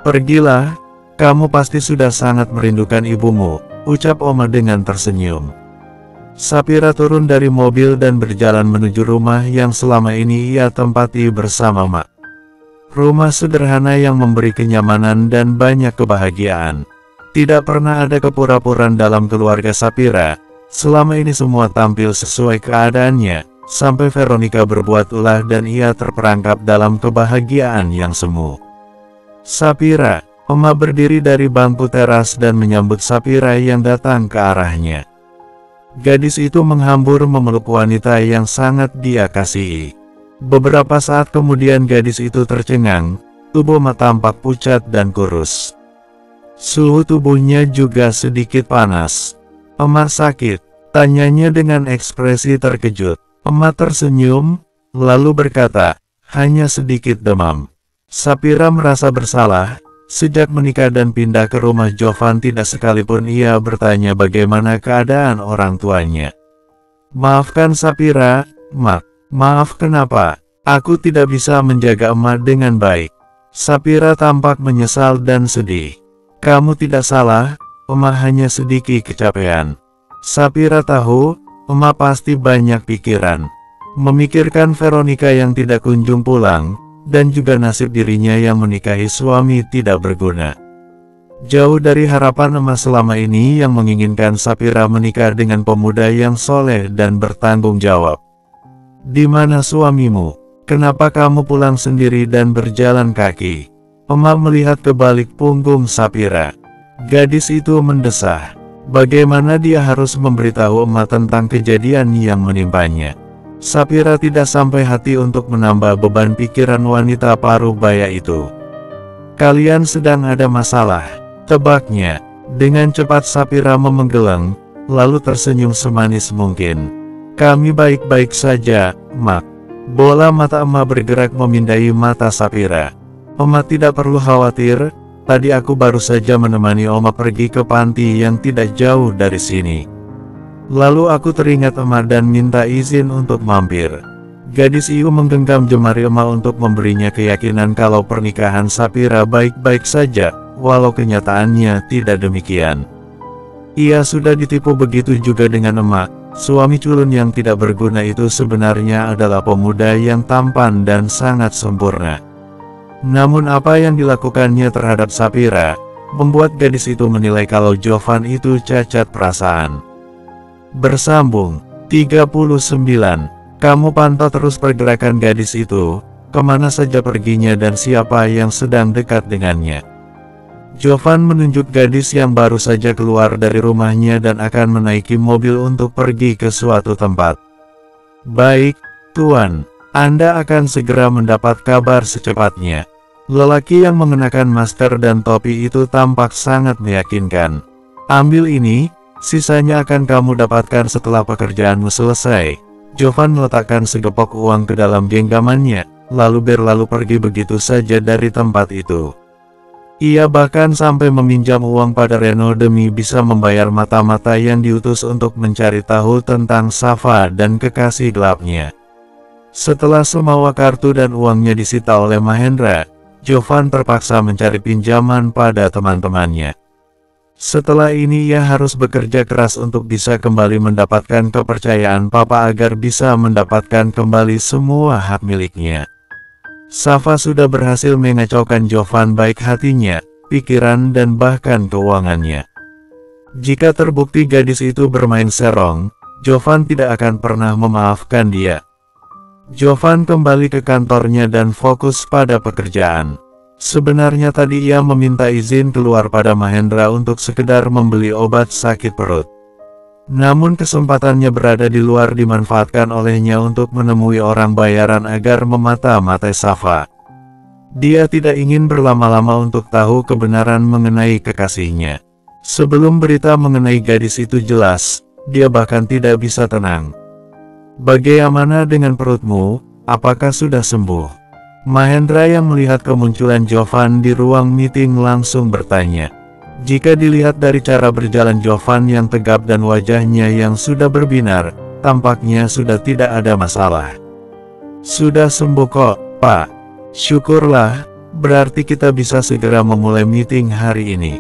Pergilah, kamu pasti sudah sangat merindukan ibumu, ucap Oma dengan tersenyum. Sapira turun dari mobil dan berjalan menuju rumah yang selama ini ia tempati bersama Mak. Rumah sederhana yang memberi kenyamanan dan banyak kebahagiaan. Tidak pernah ada kepura-puraan dalam keluarga Sapira. Selama ini semua tampil sesuai keadaannya, sampai Veronica berbuat ulah dan ia terperangkap dalam kebahagiaan yang semu. Sapira, Oma berdiri dari bangku teras dan menyambut Sapira yang datang ke arahnya. Gadis itu menghambur memeluk wanita yang sangat dia kasihi. Beberapa saat kemudian gadis itu tercengang, tubuh Oma tampak pucat dan kurus. Suhu tubuhnya juga sedikit panas. Oma sakit? Tanyanya dengan ekspresi terkejut. Oma tersenyum, lalu berkata, hanya sedikit demam. Sapira merasa bersalah, Sejak menikah dan pindah ke rumah Jovan, tidak sekalipun ia bertanya bagaimana keadaan orang tuanya. "Maafkan Sapira, Mak. Maaf kenapa? Aku tidak bisa menjaga emak dengan baik." Sapira tampak menyesal dan sedih. "Kamu tidak salah, emak hanya sedikit kecapean." Sapira tahu, emak pasti banyak pikiran. Memikirkan Veronica yang tidak kunjung pulang, dan juga nasib dirinya yang menikahi suami tidak berguna. Jauh dari harapan emas selama ini yang menginginkan Sapira menikah dengan pemuda yang soleh dan bertanggung jawab. "Di mana suamimu? Kenapa kamu pulang sendiri dan berjalan kaki?" Emak melihat ke balik punggung Sapira. Gadis itu mendesah. Bagaimana dia harus memberitahu emak tentang kejadian yang menimpanya? Sapira tidak sampai hati untuk menambah beban pikiran wanita paruh baya itu. "Kalian sedang ada masalah," tebaknya. Dengan cepat Sapira memenggeleng, lalu tersenyum semanis mungkin. "Kami baik-baik saja, Mak." Bola mata emak bergerak memindai mata Sapira. "Emak tidak perlu khawatir, tadi aku baru saja menemani Oma pergi ke panti yang tidak jauh dari sini. Lalu aku teringat emak dan minta izin untuk mampir." Gadis itu menggenggam jemari emak untuk memberinya keyakinan kalau pernikahan Sapira baik-baik saja, walau kenyataannya tidak demikian. Ia sudah ditipu begitu juga dengan emak. Suami culun yang tidak berguna itu sebenarnya adalah pemuda yang tampan dan sangat sempurna. Namun apa yang dilakukannya terhadap Sapira, membuat gadis itu menilai kalau Jovan itu cacat perasaan. Bersambung 39. Kamu pantau terus pergerakan gadis itu, kemana saja perginya dan siapa yang sedang dekat dengannya. Jovan menunjuk gadis yang baru saja keluar dari rumahnya dan akan menaiki mobil untuk pergi ke suatu tempat. "Baik, Tuan. Anda akan segera mendapat kabar secepatnya." Lelaki yang mengenakan masker dan topi itu tampak sangat meyakinkan. "Ambil ini. Sisanya akan kamu dapatkan setelah pekerjaanmu selesai." Jovan meletakkan segepok uang ke dalam genggamannya, lalu berlalu pergi begitu saja dari tempat itu. Ia bahkan sampai meminjam uang pada Reno demi bisa membayar mata-mata yang diutus untuk mencari tahu tentang Safa dan kekasih gelapnya. Setelah semua kartu dan uangnya disita oleh Mahendra, Jovan terpaksa mencari pinjaman pada teman-temannya. Setelah ini ia harus bekerja keras untuk bisa kembali mendapatkan kepercayaan Papa agar bisa mendapatkan kembali semua hak miliknya. Safa sudah berhasil mengacaukan Jovan baik hatinya, pikiran dan bahkan keuangannya. Jika terbukti gadis itu bermain serong, Jovan tidak akan pernah memaafkan dia. Jovan kembali ke kantornya dan fokus pada pekerjaan. Sebenarnya tadi ia meminta izin keluar pada Mahendra untuk sekedar membeli obat sakit perut. Namun kesempatannya berada di luar dimanfaatkan olehnya untuk menemui orang bayaran agar memata-matai Safa. Dia tidak ingin berlama-lama untuk tahu kebenaran mengenai kekasihnya. Sebelum berita mengenai gadis itu jelas, dia bahkan tidak bisa tenang. "Bagaimana dengan perutmu, apakah sudah sembuh?" Mahendra yang melihat kemunculan Jovan di ruang meeting langsung bertanya. Jika dilihat dari cara berjalan Jovan yang tegap dan wajahnya yang sudah berbinar, tampaknya sudah tidak ada masalah. "Sudah sembuh kok, Pak." "Syukurlah, berarti kita bisa segera memulai meeting hari ini."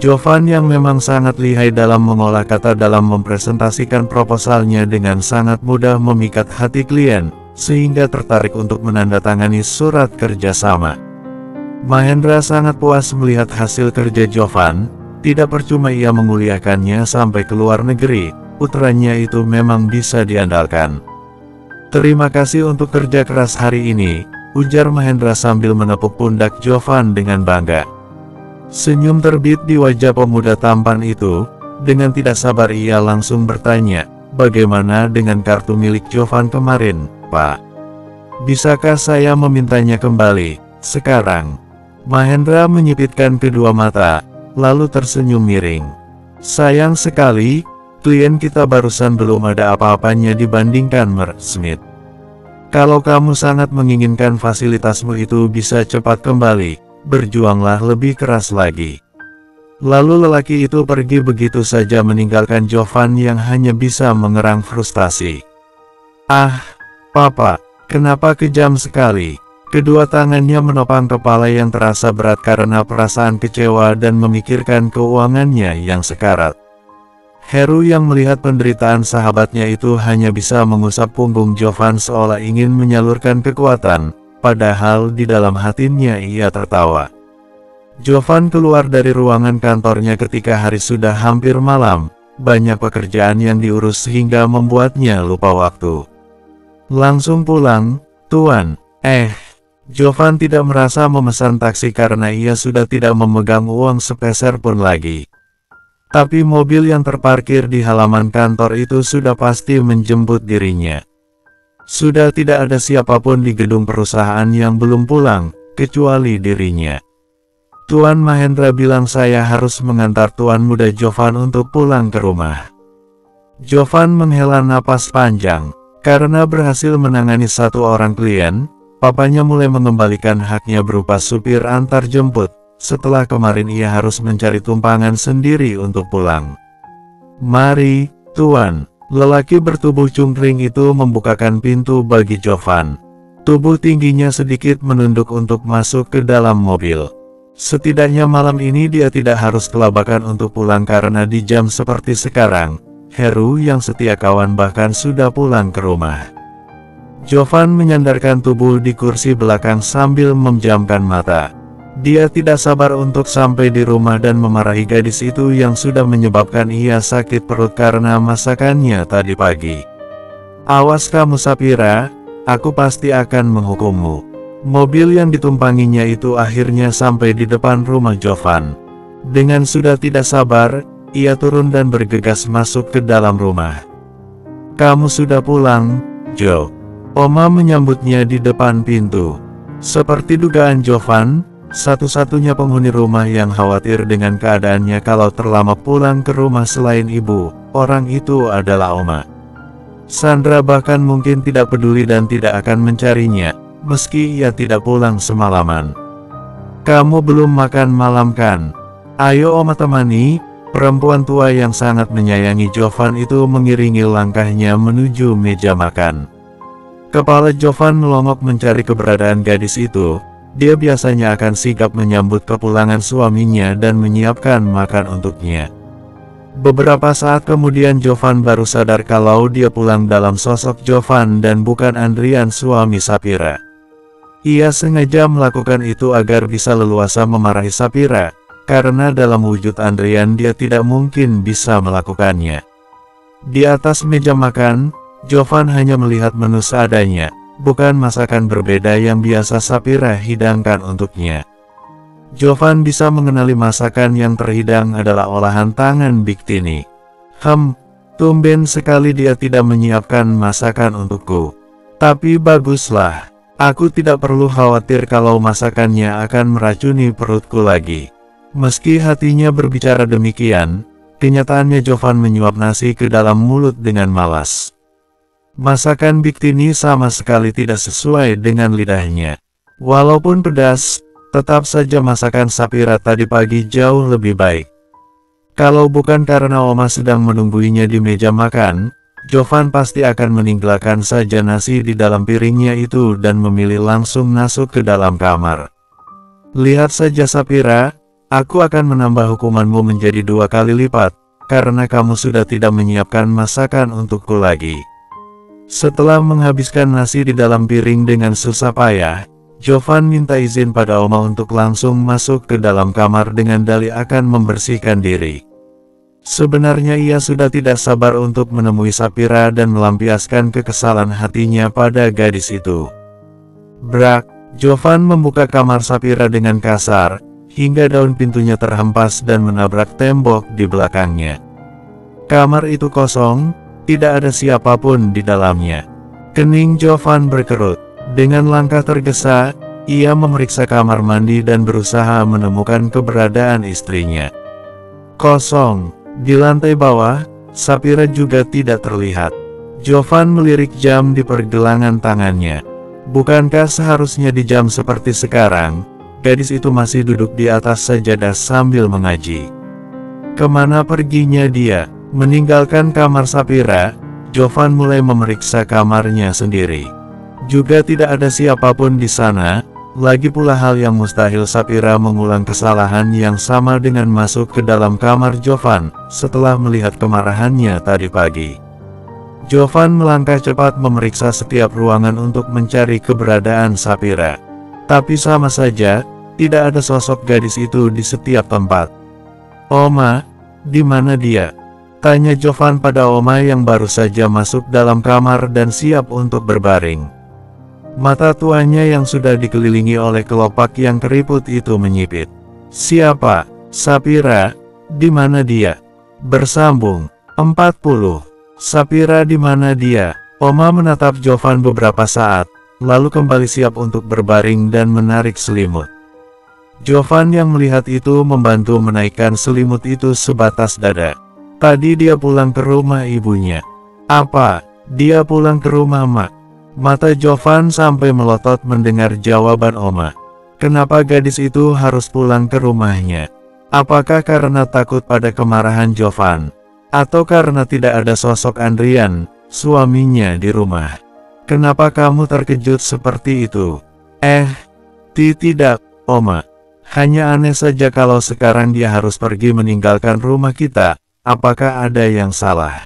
Jovan yang memang sangat lihai dalam mengolah kata dalam mempresentasikan proposalnya dengan sangat mudah memikat hati klien, sehingga tertarik untuk menandatangani surat kerjasama. Mahendra sangat puas melihat hasil kerja Jovan. Tidak percuma ia menguliakannya sampai ke luar negeri, putranya itu memang bisa diandalkan. "Terima kasih untuk kerja keras hari ini," ujar Mahendra sambil menepuk pundak Jovan dengan bangga. Senyum terbit di wajah pemuda tampan itu. Dengan tidak sabar ia langsung bertanya, "Bagaimana dengan kartu milik Jovan kemarin, Pak? Bisakah saya memintanya kembali sekarang?" Mahendra menyipitkan kedua mata, lalu tersenyum miring. "Sayang sekali, klien kita barusan belum ada apa-apanya dibandingkan Mer Smith. Kalau kamu sangat menginginkan fasilitasmu itu bisa cepat kembali, berjuanglah lebih keras lagi. Lalu lelaki itu pergi begitu saja meninggalkan Jovan yang hanya bisa mengerang frustasi. Ah, Papa, kenapa kejam sekali? Kedua tangannya menopang kepala yang terasa berat karena perasaan kecewa dan memikirkan keuangannya yang sekarat. Heru yang melihat penderitaan sahabatnya itu hanya bisa mengusap punggung Jovan seolah ingin menyalurkan kekuatan, padahal di dalam hatinya ia tertawa. Jovan keluar dari ruangan kantornya ketika hari sudah hampir malam, banyak pekerjaan yang diurus sehingga membuatnya lupa waktu. Langsung pulang, Tuan. Jovan tidak merasa memesan taksi karena ia sudah tidak memegang uang sepeser pun lagi. Tapi mobil yang terparkir di halaman kantor itu sudah pasti menjemput dirinya. Sudah tidak ada siapapun di gedung perusahaan yang belum pulang, kecuali dirinya. Tuan Mahendra bilang saya harus mengantar Tuan Muda Jovan untuk pulang ke rumah. Jovan menghela napas panjang. Karena berhasil menangani satu orang klien, papanya mulai mengembalikan haknya berupa supir antar jemput. Setelah kemarin ia harus mencari tumpangan sendiri untuk pulang. Mari, Tuan. Lelaki bertubuh cungkring itu membukakan pintu bagi Jovan. Tubuh tingginya sedikit menunduk untuk masuk ke dalam mobil. Setidaknya malam ini dia tidak harus kelabakan untuk pulang karena di jam seperti sekarang, Heru yang setia kawan bahkan sudah pulang ke rumah. Jovan menyandarkan tubuh di kursi belakang sambil memejamkan mata. Dia tidak sabar untuk sampai di rumah dan memarahi gadis itu yang sudah menyebabkan ia sakit perut karena masakannya tadi pagi. Awas kamu Sapira, aku pasti akan menghukummu. Mobil yang ditumpanginya itu akhirnya sampai di depan rumah Jovan. Dengan sudah tidak sabar, ia turun dan bergegas masuk ke dalam rumah. Kamu sudah pulang, Jo. Oma menyambutnya di depan pintu. Seperti dugaan Jovan, satu-satunya penghuni rumah yang khawatir dengan keadaannya kalau terlambat pulang ke rumah selain ibu, orang itu adalah Oma. Sandra bahkan mungkin tidak peduli dan tidak akan mencarinya, meski ia tidak pulang semalaman. Kamu belum makan malam kan? Ayo Oma temani. Perempuan tua yang sangat menyayangi Jovan itu mengiringi langkahnya menuju meja makan. Kepala Jovan melongok mencari keberadaan gadis itu. Dia biasanya akan sigap menyambut kepulangan suaminya dan menyiapkan makan untuknya. Beberapa saat kemudian Jovan baru sadar kalau dia pulang dalam sosok Jovan dan bukan Andrian suami Sapira. Ia sengaja melakukan itu agar bisa leluasa memarahi Sapira, karena dalam wujud Andrian dia tidak mungkin bisa melakukannya. Di atas meja makan, Jovan hanya melihat menu seadanya. Bukan masakan berbeda yang biasa Sapira hidangkan untuknya. Jovan bisa mengenali masakan yang terhidang adalah olahan tangan Biktini. Tumben sekali dia tidak menyiapkan masakan untukku. Tapi baguslah, aku tidak perlu khawatir kalau masakannya akan meracuni perutku lagi. Meski hatinya berbicara demikian, kenyataannya Jovan menyuap nasi ke dalam mulut dengan malas. Masakan Biktini sama sekali tidak sesuai dengan lidahnya. Walaupun pedas, tetap saja masakan Sapira tadi pagi jauh lebih baik. Kalau bukan karena Oma sedang menungguinya di meja makan, Jovan pasti akan meninggalkan saja nasi di dalam piringnya itu dan memilih langsung masuk ke dalam kamar. Lihat saja Sapira, aku akan menambah hukumanmu menjadi 2 kali lipat, karena kamu sudah tidak menyiapkan masakan untukku lagi. Setelah menghabiskan nasi di dalam piring dengan susah payah, Jovan minta izin pada Oma untuk langsung masuk ke dalam kamar dengan dalih akan membersihkan diri. Sebenarnya ia sudah tidak sabar untuk menemui Sapira dan melampiaskan kekesalan hatinya pada gadis itu. Brak, Jovan membuka kamar Sapira dengan kasar, hingga daun pintunya terhempas dan menabrak tembok di belakangnya. Kamar itu kosong. Tidak ada siapapun di dalamnya. Kening Jovan berkerut. Dengan langkah tergesa, ia memeriksa kamar mandi dan berusaha menemukan keberadaan istrinya. Kosong. Di lantai bawah, Sapira juga tidak terlihat. Jovan melirik jam di pergelangan tangannya. Bukankah seharusnya di jam seperti sekarang, gadis itu masih duduk di atas sajadah sambil mengaji. Kemana perginya dia? Meninggalkan kamar Sapira, Jovan mulai memeriksa kamarnya sendiri. Juga tidak ada siapapun di sana. Lagi pula hal yang mustahil Sapira mengulang kesalahan yang sama dengan masuk ke dalam kamar Jovan setelah melihat kemarahannya tadi pagi. Jovan melangkah cepat memeriksa setiap ruangan untuk mencari keberadaan Sapira. Tapi sama saja, tidak ada sosok gadis itu di setiap tempat. "Oma, di mana dia?" tanya Jovan pada Oma yang baru saja masuk dalam kamar dan siap untuk berbaring. Mata tuanya yang sudah dikelilingi oleh kelopak yang keriput itu menyipit. "Siapa? Sapira, di mana dia?" Bersambung 40. "Sapira di mana dia?" Oma menatap Jovan beberapa saat, lalu kembali siap untuk berbaring dan menarik selimut. Jovan yang melihat itu membantu menaikkan selimut itu sebatas dada. Tadi dia pulang ke rumah ibunya. "Apa? Dia pulang ke rumah Mak?" Mata Jovan sampai melotot mendengar jawaban Oma. Kenapa gadis itu harus pulang ke rumahnya? Apakah karena takut pada kemarahan Jovan? Atau karena tidak ada sosok Andrian, suaminya di rumah? "Kenapa kamu terkejut seperti itu?" Tidak, Oma. Hanya aneh saja kalau sekarang dia harus pergi meninggalkan rumah kita. Apakah ada yang salah?"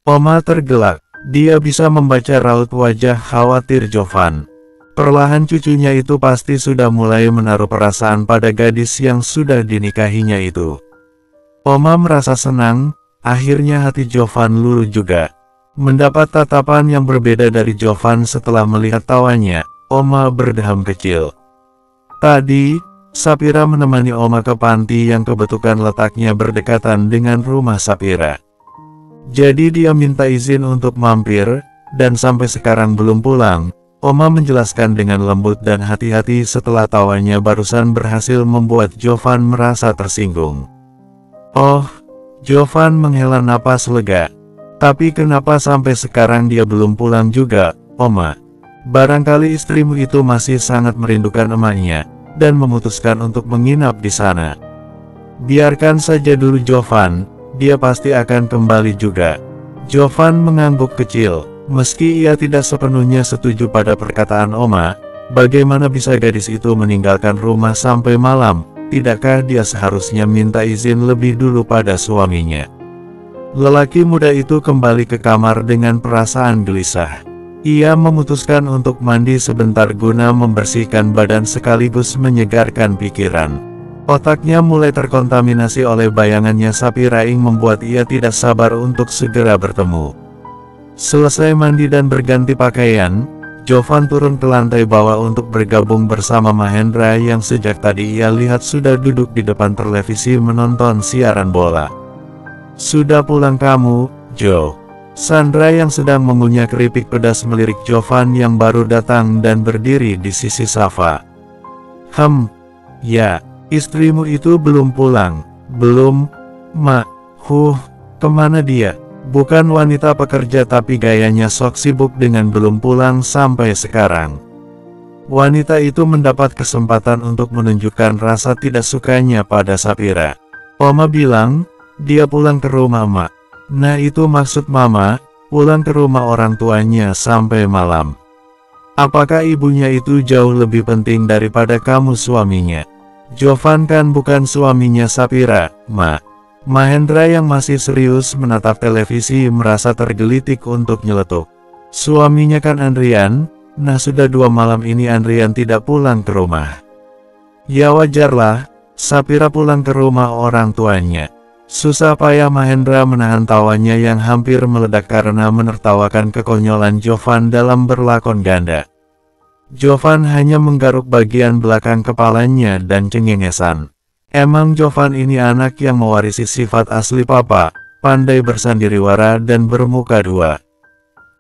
Oma tergelak. Dia bisa membaca raut wajah khawatir Jovan. Perlahan cucunya itu pasti sudah mulai menaruh perasaan pada gadis yang sudah dinikahinya itu. Oma merasa senang, akhirnya hati Jovan luluh juga. Mendapat tatapan yang berbeda dari Jovan setelah melihat tawanya, Oma berdeham kecil. Tadi, Sapira menemani Oma ke panti yang kebetulan letaknya berdekatan dengan rumah Sapira. Jadi dia minta izin untuk mampir, dan sampai sekarang belum pulang. Oma menjelaskan dengan lembut dan hati-hati setelah tawanya barusan berhasil membuat Jovan merasa tersinggung. "Oh," Jovan menghela napas lega. "Tapi kenapa sampai sekarang dia belum pulang juga, Oma?" "Barangkali istrimu itu masih sangat merindukan emaknya, dan memutuskan untuk menginap di sana." "Biarkan saja dulu Jovan. Dia pasti akan kembali juga." Jovan mengangguk kecil. Meski ia tidak sepenuhnya setuju pada perkataan Oma, bagaimana bisa gadis itu meninggalkan rumah sampai malam? Tidakkah dia seharusnya minta izin lebih dulu pada suaminya? Lelaki muda itu kembali ke kamar dengan perasaan gelisah. Ia memutuskan untuk mandi sebentar guna membersihkan badan sekaligus menyegarkan pikiran. Otaknya mulai terkontaminasi oleh bayangannya Sapira yang membuat ia tidak sabar untuk segera bertemu. Selesai mandi dan berganti pakaian, Jovan turun ke lantai bawah untuk bergabung bersama Mahendra yang sejak tadi ia lihat sudah duduk di depan televisi menonton siaran bola. "Sudah pulang kamu, Jo?" Sandra yang sedang mengunyah keripik pedas melirik Jovan yang baru datang dan berdiri di sisi Safa. Ya. Istrimu itu belum pulang?" "Belum, Mak." Kemana dia?" Bukan wanita pekerja tapi gayanya sok sibuk dengan belum pulang sampai sekarang. Wanita itu mendapat kesempatan untuk menunjukkan rasa tidak sukanya pada Sapira. "Oma bilang, dia pulang ke rumah Mak." "Nah itu maksud Mama, pulang ke rumah orang tuanya sampai malam. Apakah ibunya itu jauh lebih penting daripada kamu suaminya?" "Jovan kan bukan suaminya Sapira, Ma." Mahendra yang masih serius menatap televisi merasa tergelitik untuk nyeletuk. "Suaminya kan Andrian, nah sudah 2 malam ini Andrian tidak pulang ke rumah." "Ya wajarlah, Sapira pulang ke rumah orang tuanya." Susah payah Mahendra menahan tawanya yang hampir meledak karena menertawakan kekonyolan Jovan dalam berlakon ganda. Jovan hanya menggaruk bagian belakang kepalanya dan cengengesan. Emang Jovan ini anak yang mewarisi sifat asli papa, pandai bersandiriwara dan bermuka dua.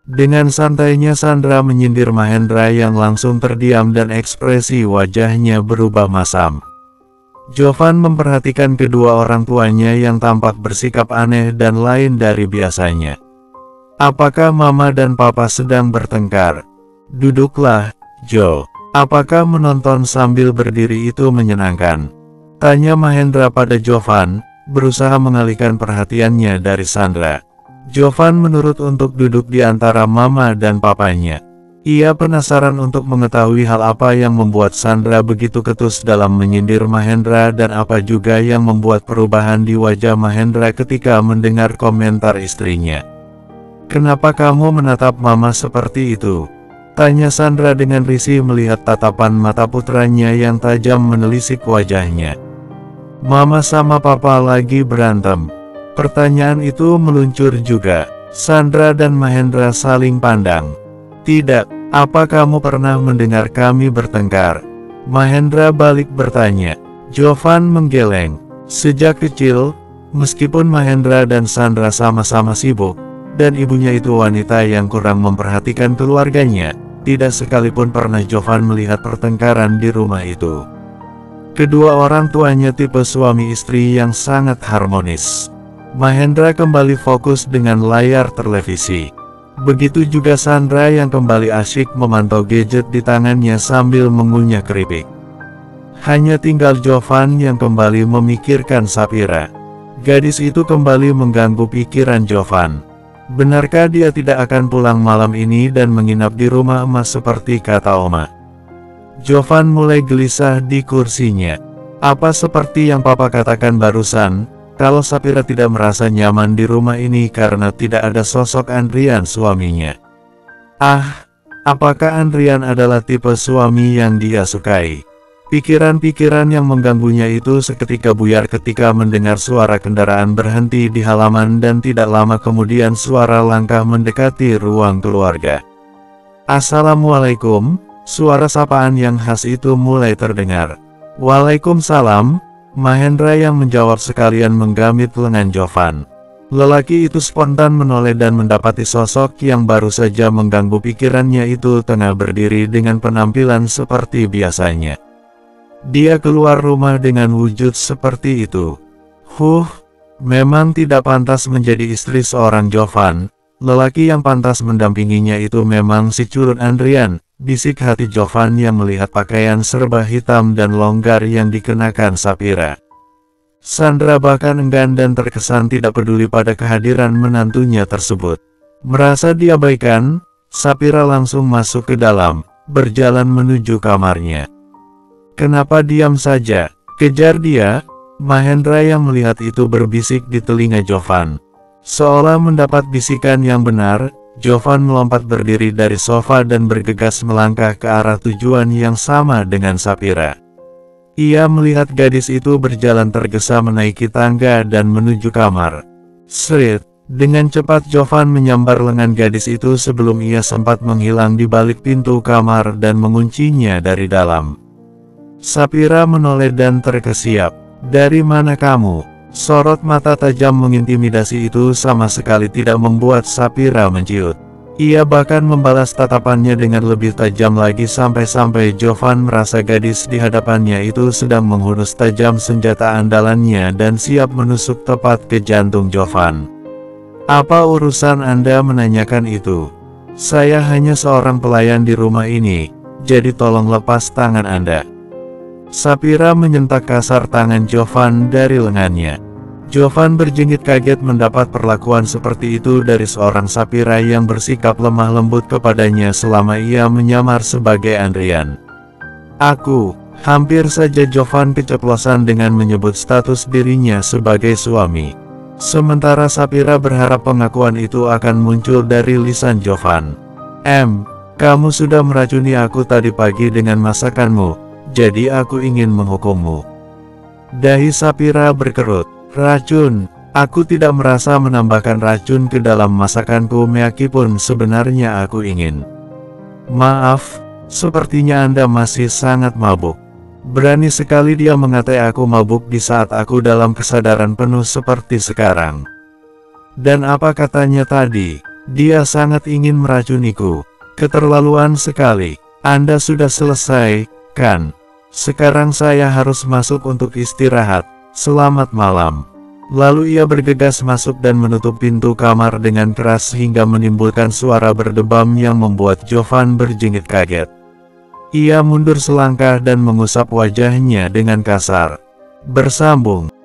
Dengan santainya Sandra menyindir Mahendra yang langsung terdiam dan ekspresi wajahnya berubah masam. Jovan memperhatikan kedua orang tuanya yang tampak bersikap aneh dan lain dari biasanya. "Apakah Mama dan Papa sedang bertengkar?" "Duduklah, Jo." Apakah menonton sambil berdiri itu menyenangkan? Tanya Mahendra pada Jovan, berusaha mengalihkan perhatiannya dari Sandra. Jovan menurut untuk duduk di antara mama dan papanya. Ia penasaran untuk mengetahui hal apa yang membuat Sandra begitu ketus dalam menyindir Mahendra dan apa juga yang membuat perubahan di wajah Mahendra ketika mendengar komentar istrinya. "Kenapa kamu menatap mama seperti itu?" tanya Sandra dengan risih melihat tatapan mata putranya yang tajam menelisik wajahnya. "Mama sama papa lagi berantem." Pertanyaan itu meluncur juga. Sandra dan Mahendra saling pandang. "Tidak, apa kamu pernah mendengar kami bertengkar?" Mahendra balik bertanya. Jovan menggeleng. Sejak kecil, meskipun Mahendra dan Sandra sama-sama sibuk, dan ibunya itu wanita yang kurang memperhatikan keluarganya, tidak sekalipun pernah Jovan melihat pertengkaran di rumah itu. Kedua orang tuanya tipe suami istri yang sangat harmonis. Mahendra kembali fokus dengan layar televisi. Begitu juga Sandra yang kembali asyik memantau gadget di tangannya sambil mengunyah keripik. Hanya tinggal Jovan yang kembali memikirkan Sapira. Gadis itu kembali mengganggu pikiran Jovan. Benarkah dia tidak akan pulang malam ini dan menginap di rumah emas seperti kata Oma? Jovan mulai gelisah di kursinya. Apa seperti yang papa katakan barusan, kalau Sapira tidak merasa nyaman di rumah ini karena tidak ada sosok Andrian suaminya? Apakah Andrian adalah tipe suami yang dia sukai? Pikiran-pikiran yang mengganggunya itu seketika buyar ketika mendengar suara kendaraan berhenti di halaman dan tidak lama kemudian suara langkah mendekati ruang keluarga. "Assalamualaikum," suara sapaan yang khas itu mulai terdengar. "Waalaikumsalam," Mahendra yang menjawab sekalian menggamit lengan Jovan. Lelaki itu spontan menoleh dan mendapati sosok yang baru saja mengganggu pikirannya itu tengah berdiri dengan penampilan seperti biasanya. Dia keluar rumah dengan wujud seperti itu. Memang tidak pantas menjadi istri seorang Jovan. Lelaki yang pantas mendampinginya itu memang si curut Andrian, bisik hati Jovan yang melihat pakaian serba hitam dan longgar yang dikenakan Sapira. Sandra bahkan enggan dan terkesan tidak peduli pada kehadiran menantunya tersebut. Merasa diabaikan, Sapira langsung masuk ke dalam, berjalan menuju kamarnya. "Kenapa diam saja? Kejar dia!" Mahendra yang melihat itu berbisik di telinga Jovan. Seolah mendapat bisikan yang benar, Jovan melompat berdiri dari sofa dan bergegas melangkah ke arah tujuan yang sama dengan Sapira. Ia melihat gadis itu berjalan tergesa menaiki tangga dan menuju kamar. Srit, dengan cepat Jovan menyambar lengan gadis itu sebelum ia sempat menghilang di balik pintu kamar dan menguncinya dari dalam. Sapira menoleh dan terkesiap. "Dari mana kamu?" Sorot mata tajam mengintimidasi itu sama sekali tidak membuat Sapira menciut. Ia bahkan membalas tatapannya dengan lebih tajam lagi sampai-sampai Jovan merasa gadis di hadapannya itu sedang menghunus tajam senjata andalannya dan siap menusuk tepat ke jantung Jovan. "Apa urusan Anda menanyakan itu? Saya hanya seorang pelayan di rumah ini, jadi tolong lepas tangan Anda." Sapira menyentak kasar tangan Jovan dari lengannya. Jovan berjengit kaget mendapat perlakuan seperti itu dari seorang Sapira yang bersikap lemah lembut kepadanya selama ia menyamar sebagai Andrian. Hampir saja Jovan keceplosan dengan menyebut status dirinya sebagai suami. Sementara Sapira berharap pengakuan itu akan muncul dari lisan Jovan. Kamu sudah meracuni aku tadi pagi dengan masakanmu. Jadi aku ingin menghukummu." Dahi Sapira berkerut. "Racun? Aku tidak merasa menambahkan racun ke dalam masakanku meskipun sebenarnya aku ingin." "Maaf, sepertinya Anda masih sangat mabuk." Berani sekali dia mengatai aku mabuk di saat aku dalam kesadaran penuh seperti sekarang. "Dan apa katanya tadi? Dia sangat ingin meracuniku. Keterlaluan sekali. Anda sudah selesai, kan? Sekarang saya harus masuk untuk istirahat. Selamat malam." Lalu ia bergegas masuk dan menutup pintu kamar dengan keras hingga menimbulkan suara berdebam yang membuat Jovan berjengit kaget. Ia mundur selangkah dan mengusap wajahnya dengan kasar. Bersambung.